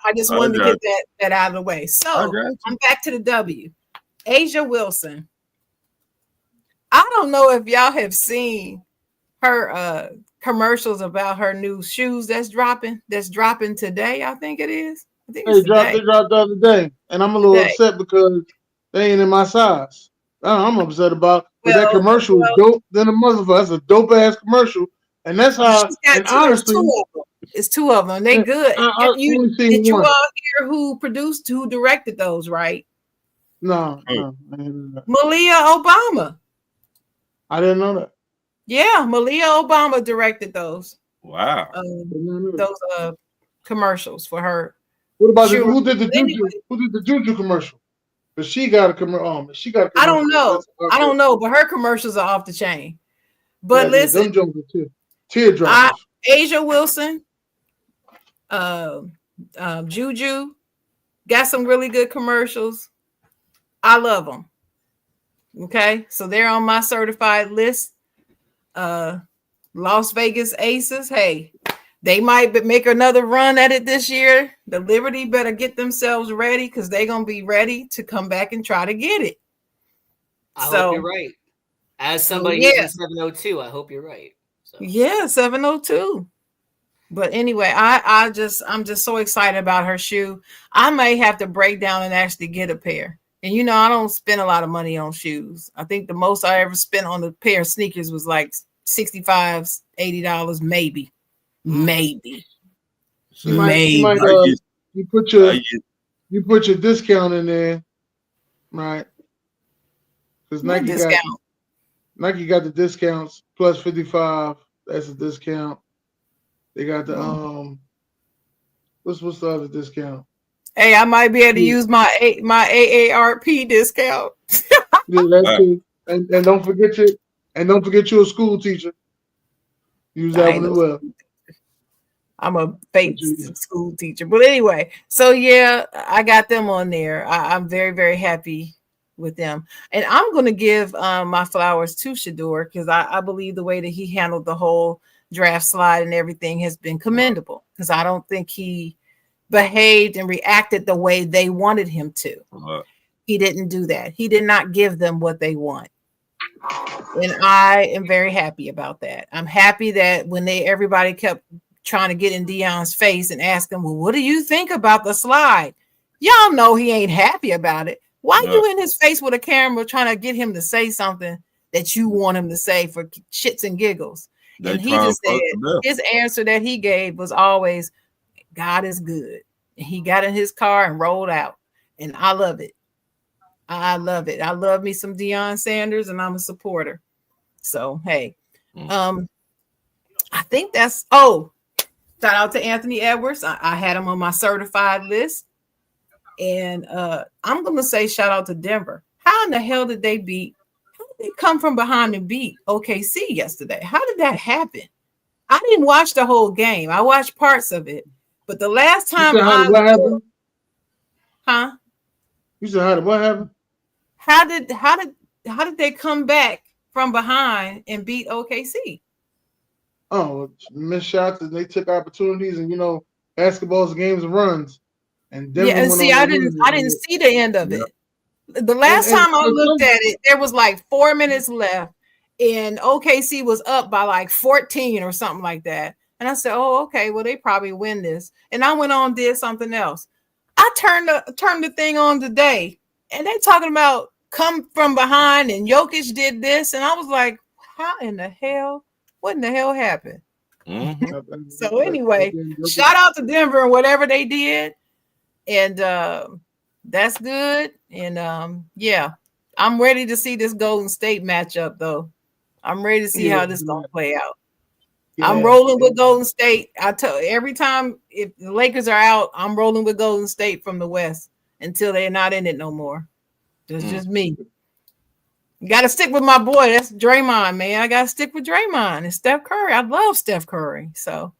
I just wanted to get that out of the way. So I'm back to the W. Asia Wilson. I don't know if y'all have seen her commercials about her new shoes that's dropping today. I think it is. They dropped the other day, and I'm a little upset because they ain't in my size. I'm upset about that commercial is dope. Then a motherfucker, that's a dope ass commercial, and that's how. And honestly, it's two of them. They good. Did you all hear who directed those? Right? No. Malia Obama. I didn't know that. Yeah, Malia Obama directed those. Wow. Those commercials for her. What about who did the Juju? Who did the Juju commercial? Because she got a commercial. I don't know, but her commercials are off the chain. But listen, teardroppers. Asia Wilson, Juju, got some really good commercials. I love them. Okay, so they're on my certified list. Las Vegas Aces, hey, they might make another run at it this year. The Liberty better get themselves ready because they're going to be ready to come back and try to get it. I hope you're right. As somebody using 702, I hope you're right. So. Yeah, 702. But anyway, I'm just so excited about her shoe. I may have to break down and actually get a pair. And I don't spend a lot of money on shoes. I think the most I ever spent on a pair of sneakers was like $65, $80, maybe. You put your discount in there, right? Because Nike got the discounts plus 55. That's a discount. They got the what's the other discount? Hey, I might be able to use my AARP discount. Yeah, that's too. And don't forget you're a school teacher. Use that one as well. I'm a fake school teacher. But anyway, so yeah, I got them on there. I'm very, very happy with them. And I'm going to give my flowers to Shador because I believe the way that he handled the whole draft slide and everything has been commendable because I don't think he behaved and reacted the way they wanted him to. He didn't do that. He did not give them what they want. And I am very happy about that. I'm happy that when everybody kept trying to get in Deion's face and ask him, well, what do you think about the slide? Y'all know he ain't happy about it. Why you in his face with a camera trying to get him to say something that you want him to say for shits and giggles? And he just said his answer that he gave was always, God is good. And he got in his car and rolled out. And I love it. I love it. I love me some Deion Sanders and I'm a supporter. So, hey, I think that's, shout out to Anthony Edwards. I had him on my certified list. And I'm going to say shout out to Denver. How in the hell did they come from behind and beat OKC yesterday? How did that happen? I didn't watch the whole game. I watched parts of it. But the last time what happened? Huh? You said what happened? How did they come back from behind and beat OKC? Oh, missed shots and they took opportunities, and basketball's games and runs, and Denver And went see, on I that didn't run. see the end of Yeah. it. The And last time I for looked some, at it, there was like 4 minutes left, and OKC was up by like 14 or something like that. And I said, "Oh, okay. Well, they probably win this." And I went on, did something else. I turned the thing on today, and they talking about come from behind, and Jokic did this, and I was like, "How in the hell? What in the hell happened?" So anyway, shout out to Denver and whatever they did, and that's good. And yeah, I'm ready to see this Golden State matchup, though. I'm ready to see how this gonna play out. I'm rolling with Golden State. I tell every time if the Lakers are out, I'm rolling with Golden State from the West until they're not in it no more. That's just me. You got to stick with my boy. That's Draymond, man. I got to stick with Draymond and Steph Curry. I love Steph Curry. So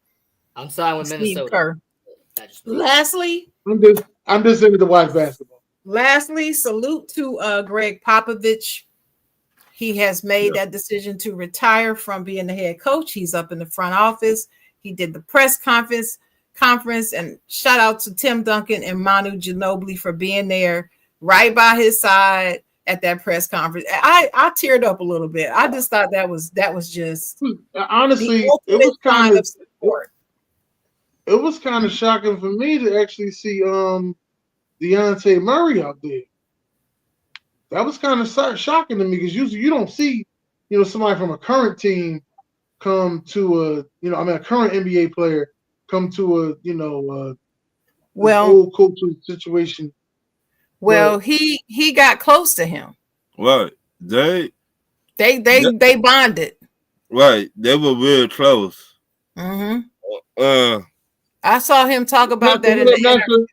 I'm siding with Minnesota. Kerr. Lastly, I'm just into the watch basketball. Lastly, salute to Greg Popovich. He has made that decision to retire from being the head coach. He's up in the front office. He did the press conference, and shout out to Tim Duncan and Manu Ginobili for being there right by his side at that press conference. I teared up a little bit. I just thought that was just honestly, it was kind of support. It was kind of shocking for me to actually see Dejounte Murray out there. That was kind of shocking to me because usually you don't see, somebody from a current team come to a current NBA player come to old coaching situation. Well, he got close to him. Right. They bonded. Right. They were real close. Mm-hmm. I saw him talk about that in the interview.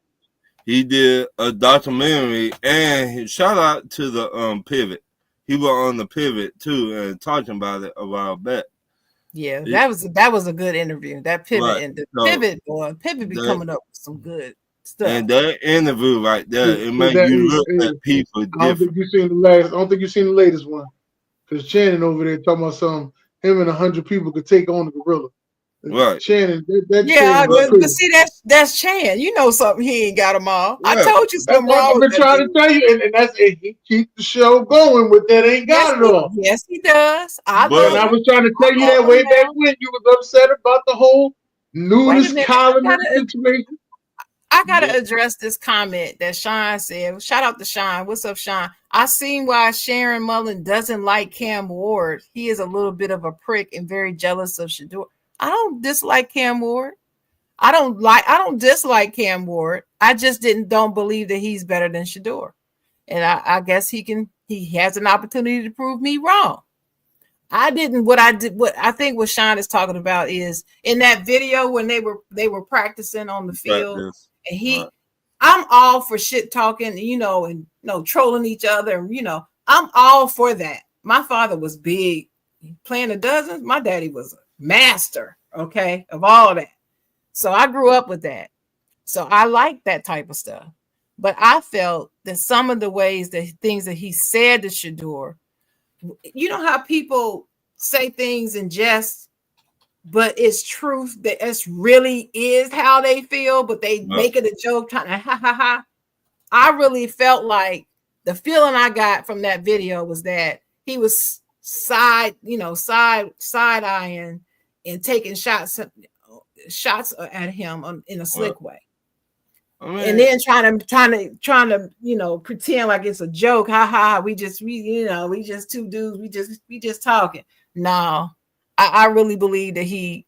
He did a documentary, and shout out to the Pivot. He was on the Pivot too, and talking about it a while back. Yeah, that was a good interview. That Pivot right. And the Pivot be coming up with some good stuff. And that interview right there, it made you look at people different. I don't think you've seen the latest one, because Shannon over there talking about him and 100 people could take on the gorilla. Right, Shannon. But see, that's Chan. You know something? He ain't got them all. Yeah. I told you something wrong. I've been trying to tell you, and that's it. He keeps the show going with that. Ain't got it all. Yes, he does. I was trying to tell you that way back when you was upset about the whole nudist column situation. I gotta address this comment that Sean said. Shout out to Sean. What's up, Sean? I seen why Sharon Mullen doesn't like Cam Ward. He is a little bit of a prick and very jealous of Shador. I don't dislike Cam Ward. I don't dislike Cam Ward. I just don't believe that he's better than Shador. And I guess he has an opportunity to prove me wrong. What I think what Sean is talking about is in that video when they were practicing on the field, and I'm all for shit talking, and trolling each other, I'm all for that. My father was big playing the dozens. My daddy was a master, of all that. So I grew up with that. So I like that type of stuff. But I felt that some of the things that he said to Shador, you know how people say things in jest, but it's truth, that it really is how they feel, but they make it a joke, trying to ha ha ha. I really felt like the feeling I got from that video was that he was side eyeing and taking shots at him in a slick way. And then trying to pretend like it's a joke. Ha ha. We just two dudes. We just talking. No, I really believe that he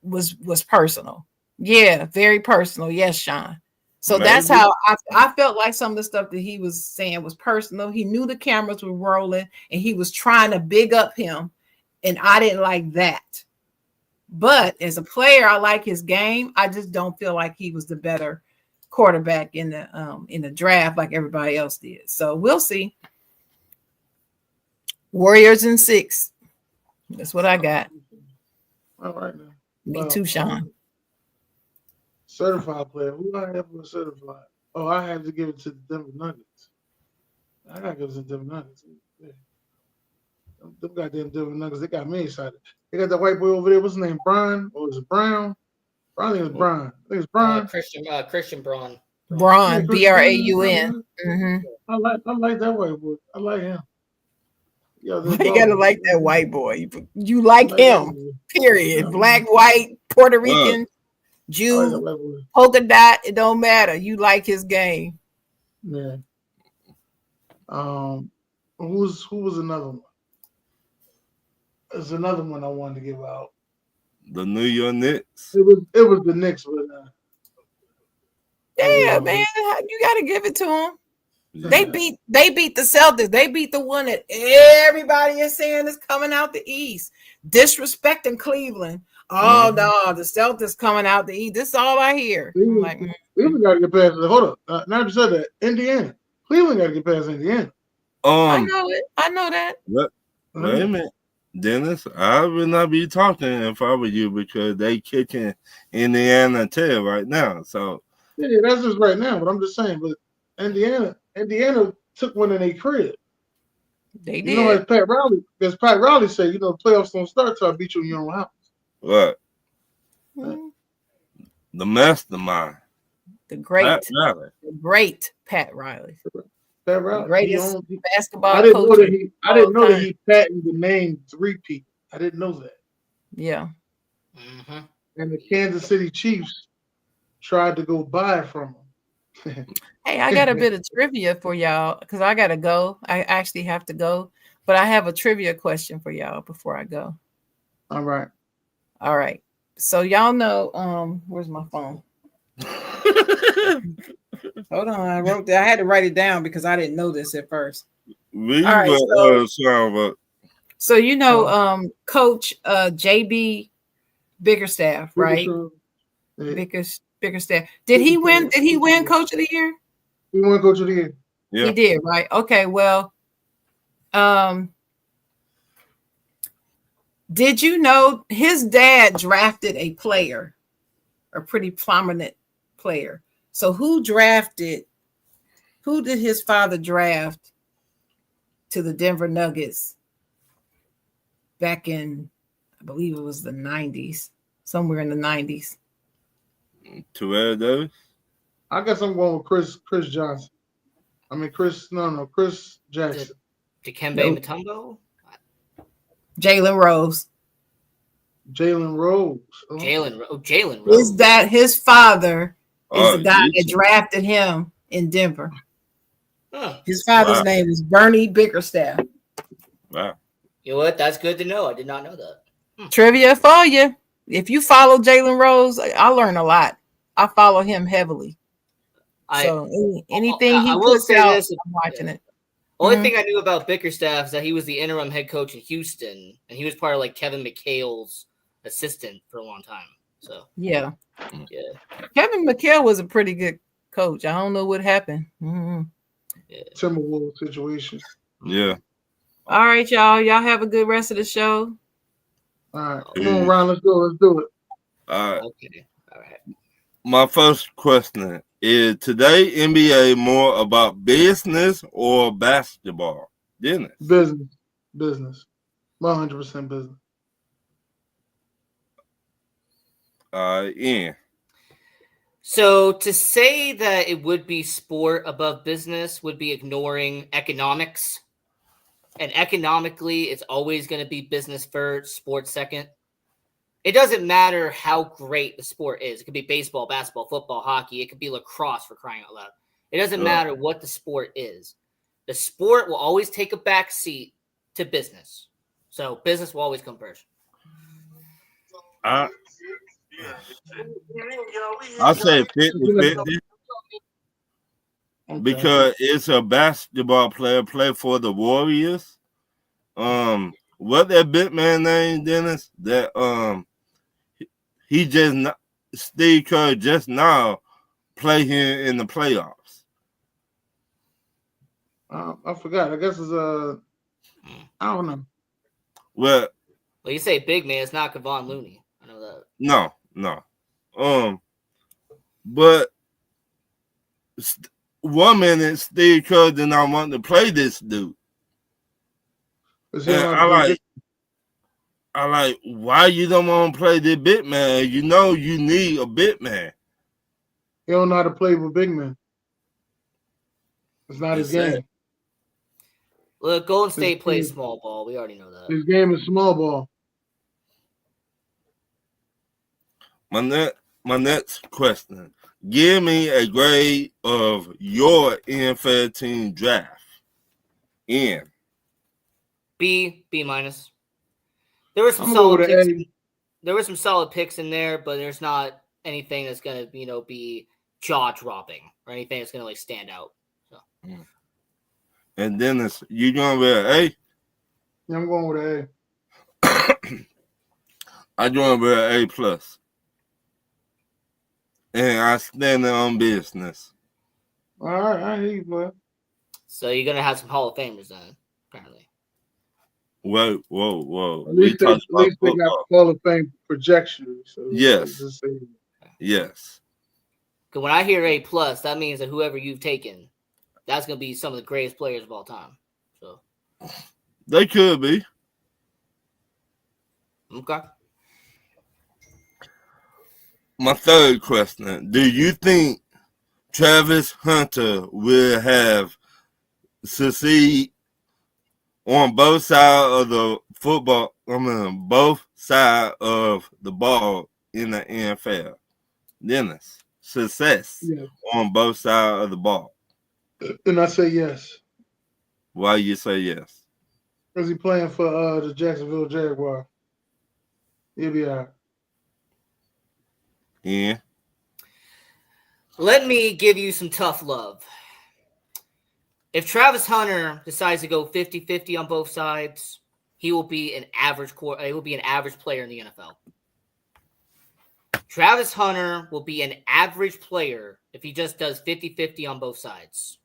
was personal. Yeah, very personal. Yes, Sean. So that's how I felt like some of the stuff that he was saying was personal. He knew the cameras were rolling and he was trying to big up him. And I didn't like that. But as a player, I like his game. I just don't feel like he was the better quarterback in the draft like everybody else did. So we'll see. Warriors in 6. That's what I got. All right now. Me too, Sean. Certified player. Who I have for certified? Oh, I have to give it to the Denver Nuggets. I gotta give some Denver Nuggets. Yeah. Them goddamn Denver Nuggets, they got me excited. They got that white boy over there. What's his name? Brian? Or is it Brown? I think it's Brian. I think it's Brian. Christian Braun. Braun, Christian Braun. I like that white boy. I like him. Yeah, You gotta like that white boy. You like him. Period. Yeah. Black, white, Puerto Rican, Jew, polka dot. It don't matter. You like his game. Yeah. Who was another one? There's another one I wanted to give out. The New York Knicks. It was the Knicks, but yeah, man, you gotta give it to them. Yeah. They beat the Celtics. They beat the one that everybody is saying is coming out the East. Disrespecting Cleveland. Oh no, the Celtics coming out the East. This is all I hear. Cleveland got to get past. Hold up. Now you said that Indiana. Cleveland got to get past Indiana. I know it. I know that. Wait a minute, Dennis. I would not be talking if I were you because they kicking Indiana tail right now. So yeah, that's just right now. But I'm just saying. But Indiana took one in a crib. They did. You know, as Pat Riley said, playoffs don't start till I beat you in your own house. What? The mastermind. The great Pat Riley. Pat Riley. The greatest basketball I didn't coach. I didn't know that he patented the name 3 people. I didn't know that. Yeah. Mm-hmm. And the Kansas City Chiefs tried to go buy it from him. Hey, I got a bit of trivia for y'all because I gotta go. I actually have to go, but I have a trivia question for y'all before I go. All right. So y'all know, where's my phone? Hold on, I wrote that. I had to write it down because I didn't know this at first. So you know, Coach JB Bickerstaff, right? Bickerstaff. Did he win? Did he win Coach of the Year? He won Coach of the Year. Yeah. He did, right? Okay. Well, did you know his dad drafted a player, a pretty prominent player? So who did his father draft to the Denver Nuggets back in, I believe it was the 90s, somewhere in the 90s? Terrell Davis? I guess I'm going with Chris Johnson. I mean, Chris Jackson. Dikembe Mutombo? Jalen Rose. Jalen Rose. Jalen Rose. Is that his father is the guy that drafted him in Denver? His father's name is Bernie Bickerstaff. Wow. You know what? That's good to know. I did not know that. Trivia for you. If you follow Jalen Rose, I learn a lot. I follow him heavily. So anything he puts out, I'm watching it. Only thing I knew about Bickerstaff is that he was the interim head coach in Houston, and he was part of like Kevin McHale's assistant for a long time. So yeah. Kevin McHale was a pretty good coach. I don't know what happened. Timberwolves situation. Yeah. All right, y'all. Y'all have a good rest of the show. All right. Come on, Ron. Let's do it. All right. Okay. All right. My first question is: today NBA more about business or basketball? Business. 100% business. Ian. So to say that it would be sport above business would be ignoring economics. And economically, it's always going to be business first, sports second. It doesn't matter how great the sport is. It could be baseball, basketball, football, hockey. It could be lacrosse, for crying out loud. It doesn't matter what the sport is. The sport will always take a back seat to business. So business will always come first. I say 50-50 because it's a basketball player play for the Warriors. What that big man name, Dennis? That he just Steve Kerr just now play here in the playoffs. I forgot. I guess it's I don't know. Well, you say big man, it's not Kevon Looney. I know that. No. But 1 minute Steve Kerr did not want to play this dude. And I like, why you don't want to play this big man? You know you need a big man. He don't know how to play with big men. It's not his game. Look, Golden State plays small ball. We already know that. His game is small ball. My next question. Give me a grade of your NFL team draft. N. B minus. There were some solid picks. There were some solid picks in there, but there's not anything that's gonna, be jaw dropping or anything that's gonna stand out. So. And Dennis, you going with an A? Yeah, I'm going with an A. I'm going with an A plus. And I stand on business. All right, I hear you, bro. So you're gonna have some Hall of Famers then, apparently. Whoa. At least they got Hall of Fame projections. So yes. Yes. Because when I hear A plus, that means that whoever you've taken, that's gonna be some of the greatest players of all time. So they could be. Okay. My third question: do you think Travis Hunter will have succeed on both sides of the football? Both sides of the ball in the NFL. Dennis, success on both sides of the ball. And I say yes. Why you say yes? Because he's playing for the Jacksonville Jaguars. He'll be all right. Yeah. Let me give you some tough love. If Travis Hunter decides to go 50-50 on both sides, he will be an average player in the NFL. Travis Hunter will be an average player if he just does 50-50 on both sides.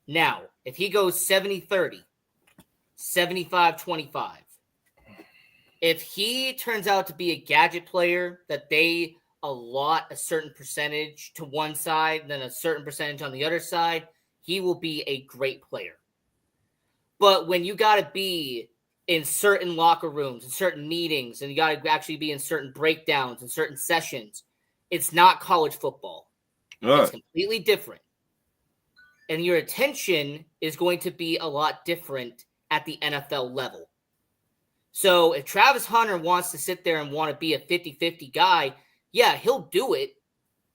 Now, if he goes 70-30, 75-25, if he turns out to be a gadget player that they allot a certain percentage to one side, then a certain percentage on the other side, he will be a great player. But when you got to be in certain locker rooms, in certain meetings, and you got to actually be in certain breakdowns and certain sessions, it's not college football. Right. It's completely different. And your attention is going to be a lot different at the NFL level. So if Travis Hunter wants to sit there and want to be a 50-50 guy, yeah, he'll do it,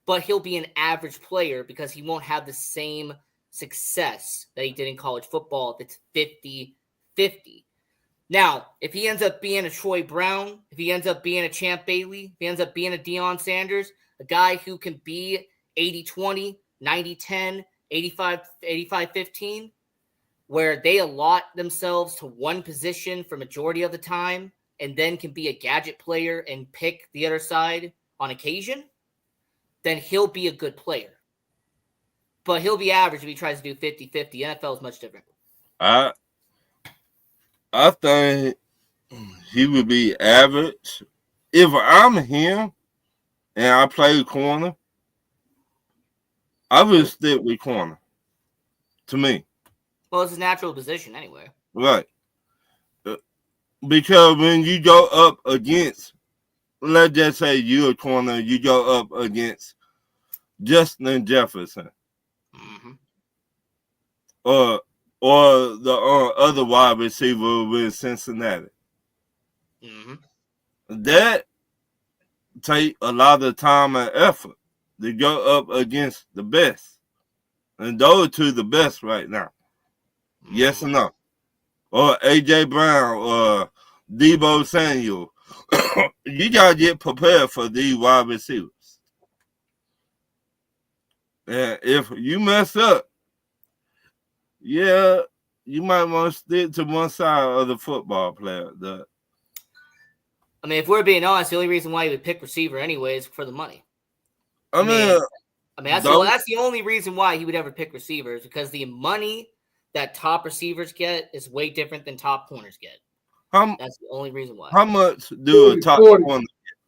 but he'll be an average player because he won't have the same success that he did in college football if it's 50-50. Now, if he ends up being a Troy Brown, if he ends up being a Champ Bailey, if he ends up being a Deion Sanders, a guy who can be 80-20, 90-10, 85-15, where they allot themselves to one position for majority of the time and then can be a gadget player and pick the other side on occasion, then he'll be a good player. But he'll be average if he tries to do 50-50. NFL is much different. I think he would be average. If I'm him and I play corner, I would stick with corner. To me. Well, it's his natural position anyway. Right. Because when you go up against, let's just say you're a corner, you go up against Justin Jefferson. Mm-hmm. Or the other wide receiver with Cincinnati. Mm-hmm. That take a lot of time and effort to go up against the best. And those are two the best right now. Mm-hmm. Yes or no? Or A.J. Brown or Deebo Samuel. You got to get prepared for these wide receivers. And if you mess up, yeah, you might want to stick to one side of the football player. I mean, if we're being honest, the only reason why he would pick receiver anyway is for the money. I mean that's the only reason why he would ever pick receivers, because the money that top receivers get is way different than top corners get. That's the only reason why. How much do a top corner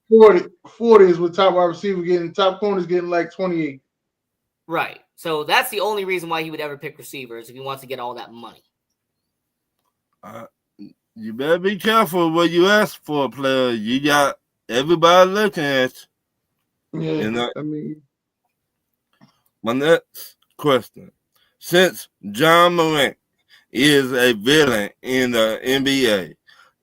get? 40 is what top wide receiver getting. Top corners getting like 28. Right. So that's the only reason why he would ever pick receivers if he wants to get all that money. You better be careful what you ask for, player. You got everybody looking at you. Yeah, You know? I mean, My next question. Since John Morant is a villain in the NBA,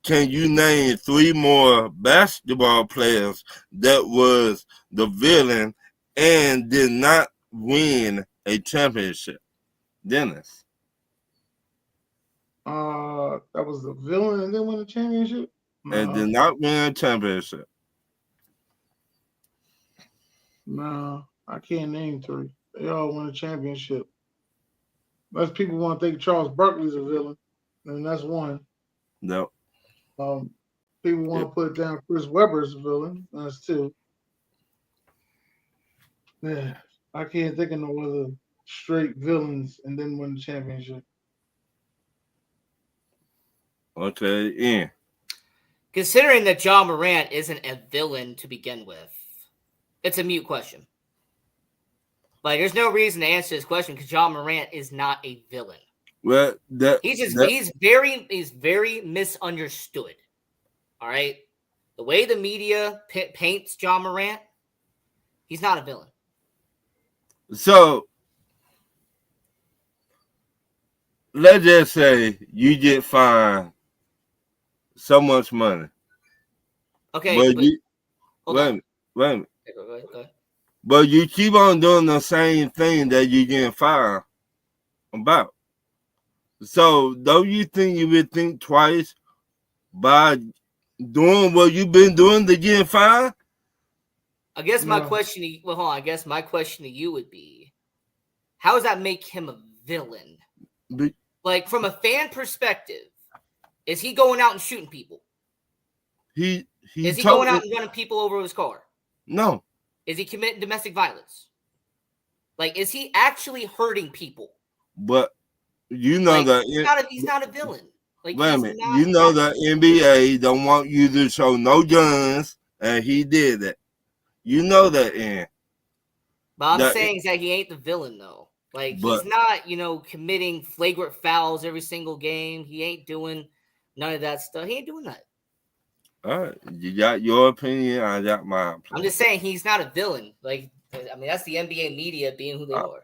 can you name 3 more basketball players that was the villain and did not win a championship? Dennis. that was the villain and then win the championship. And No, did not win a championship. no, I can't name 3. They all won a championship. Unless people want to think Charles Barkley's a villain, and that's one. No. People want to put down Chris Webber as a villain. That's 2. Yeah, I can't think of no other straight villains and then win the championship. Okay, Ian. Considering that John Morant isn't a villain to begin with, it's a mute question. Like, there's no reason to answer this question because John Morant is not a villain. Well, he's very misunderstood. All right, the way the media paints John Morant, he's not a villain. So let's just say you get fined so much money. Okay, but wait a minute. Go ahead. But you keep on doing the same thing that you getting fined about. So don't you think you would think twice by doing what you've been doing to get fined? I guess my question to you would be, how does that make him a villain? Like, from a fan perspective, is he going out and shooting people? Is he going out and running people over his car? No. Is he committing domestic violence? Like, is he actually hurting people? But you know that he's not a villain. Like, wait a minute, you know the NBA don't want you to show no guns, and he did that. You know that, Ian. But I'm saying is that he ain't the villain, though. Like, he's not, committing flagrant fouls every single game. He ain't doing none of that stuff. He ain't doing that. All right, you got your opinion. I got my opinion. I'm just saying he's not a villain. Like, I mean, that's the NBA media being who they are.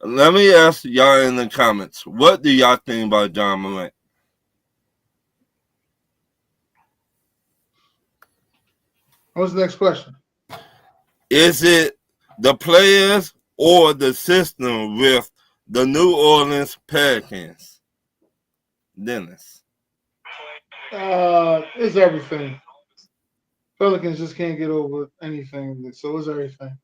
Let me ask y'all in the comments, what do y'all think about John Morant? What's the next question? Is it the players or the system with the New Orleans Pelicans? Dennis. It's everything. Pelicans just can't get over anything, so it's everything.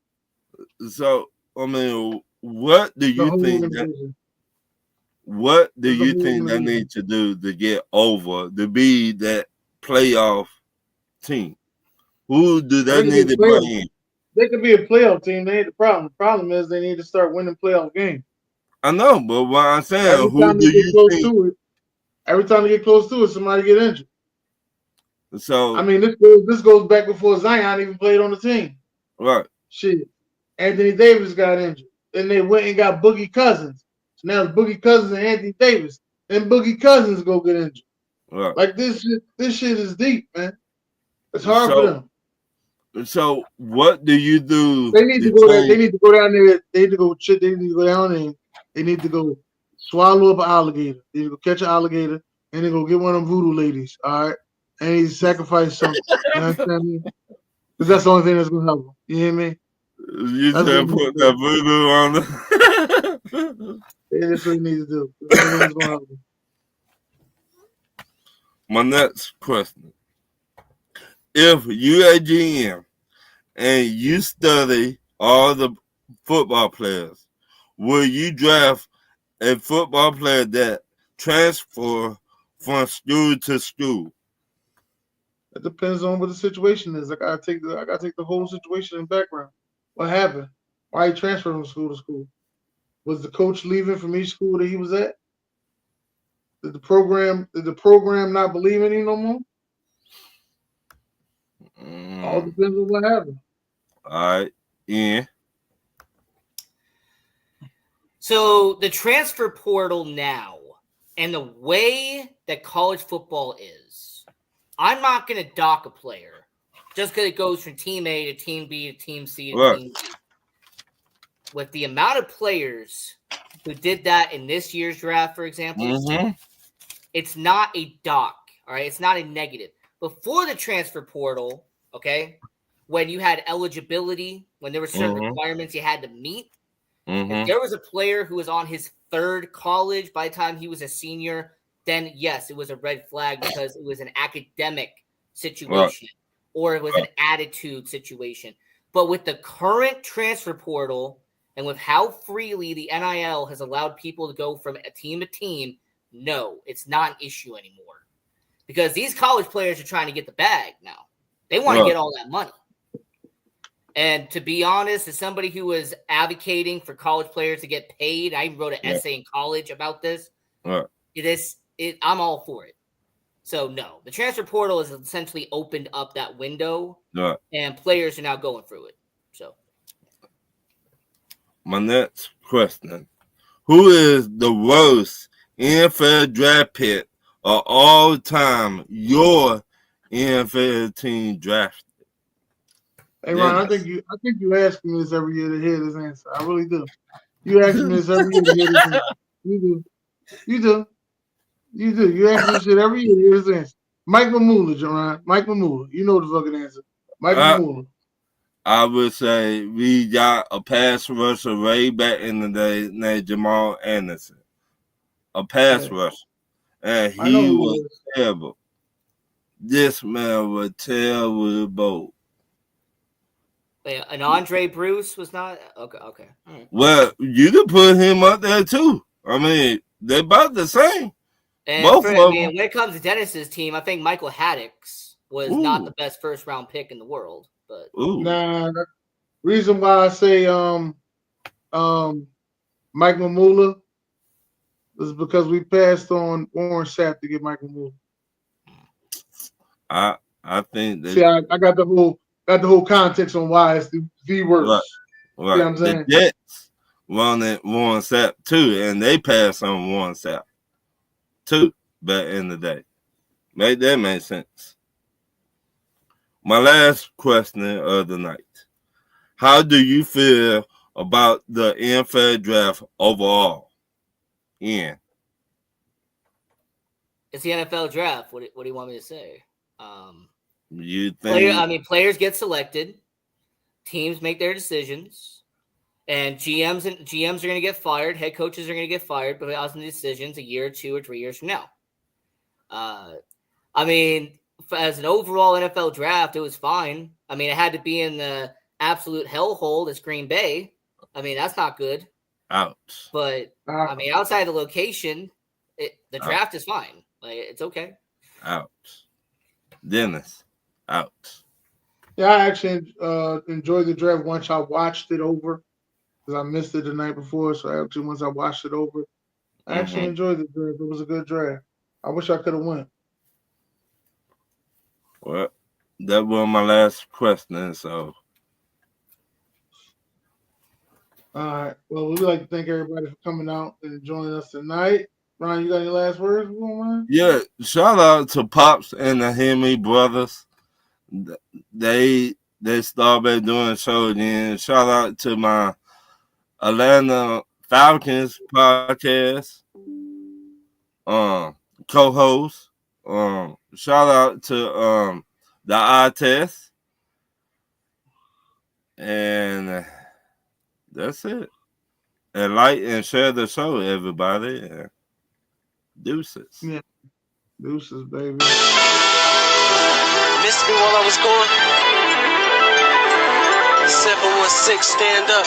So, I mean, what do you think they need to do to get over, to be that playoff team? Who do they need to bring in? They could be a playoff team. They ain't the problem. The problem is they need to start winning playoff games. I know, but what I'm saying, every time they get close to it, somebody get injured. So I mean, this goes back before Zion even played on the team. Right. Shit. Anthony Davis got injured. Then they went and got Boogie Cousins. So now it's Boogie Cousins and Anthony Davis. Then Boogie Cousins go get injured. Right. Like this shit is deep, man. It's hard for them. So what do you do? They need to go there. They need to go down there. They need to go down there. They need to go swallow up an alligator. They need to go catch an alligator and then go get one of them voodoo ladies. All right. And he sacrifice something. You understand me? Because that's the only thing that's gonna help them. You hear me? You just put that voodoo on them. Yeah, that's what you need to do. That's the only thing that's gonna help them. My next question. If you a GM and you study all the football players, will you draft a football player that transfer from school to school? It depends on what the situation is. I gotta take the whole situation in background. What happened? Why he transferred from school to school? Was the coach leaving from each school that he was at? Did the program not believe in him no more? All depends on what happened. All right, yeah. So the transfer portal now and the way that college football is, I'm not going to dock a player just because it goes from team A to team B to team C to team D. With the amount of players who did that in this year's draft, for example, it's not a dock, all right? It's not a negative. Before the transfer portal, okay, when you had eligibility, when there were certain requirements you had to meet, if there was a player who was on his third college by the time he was a senior, then yes, it was a red flag because it was an academic situation or it was an attitude situation. But with the current transfer portal and with how freely the NIL has allowed people to go from a team to team, no, it's not an issue anymore. Because these college players are trying to get the bag now. They want to get all that money. And to be honest, as somebody who was advocating for college players to get paid, I even wrote an essay in college about this. I'm all for it. So, no, the transfer portal has essentially opened up that window, and players are now going through it. So, my next question: who is the worst NFL draft pick of all time? Your NFL team drafted. Hey Ron, I think you ask me this every year to hear this answer. I really do. You ask me this every year to hear this answer. You do. You ask me this shit every year to hear this answer. Mike Mamula, Jerron. Mike Mamula. You know the fucking answer. Mike Mamula. I would say we got a pass rusher way back in the day named Jamal Anderson. A pass rusher. And he was terrible. This man was terrible. And Andre Bruce was not okay. Well, you could put him up there too. I mean, they're about the same. And both of them. When it comes to Dennis's team, I think Michael Haddix was not the best first round pick in the world. But nah, the reason why I say Mike Mamula is because we passed on Warren Sapp to get Mike Mamula. I think that. See, I got the whole context on why it's the worst. Right. You know what I'm saying? The Jets wanted Warren Sapp too, and they passed on Warren Sapp too back in the day. That made sense. My last question of the night: how do you feel about the NFL draft overall? Ian. It's the NFL draft. What do you want me to say? You think? Players get selected, teams make their decisions, and GMs are going to get fired. Head coaches are going to get fired because of the decisions a year, 2 or 3 years from now. As an overall NFL draft, it was fine. I mean, it had to be in the absolute hellhole that's Green Bay. I mean, that's not good. Ouch. But outside the location, the draft is fine. Like, it's okay. Ouch. Dennis. Ouch. Yeah, I actually enjoyed the draft once I watched it over because I missed it the night before. So once I watched it over, I actually enjoyed the draft. It was a good draft. I wish I could have won. Well, that was my last question. So, all right. Well, we'd like to thank everybody for coming out and joining us tonight. Ron, you got any last words? Yeah, shout out to Pops and the Hemi brothers. They started doing a show again. Shout out to my Atlanta Falcons podcast co-host. Shout out to the eye test. And that's it. And like and share the show, everybody. And deuces. Yeah. Deuces, baby. Missed me while I was gone. 716, stand up.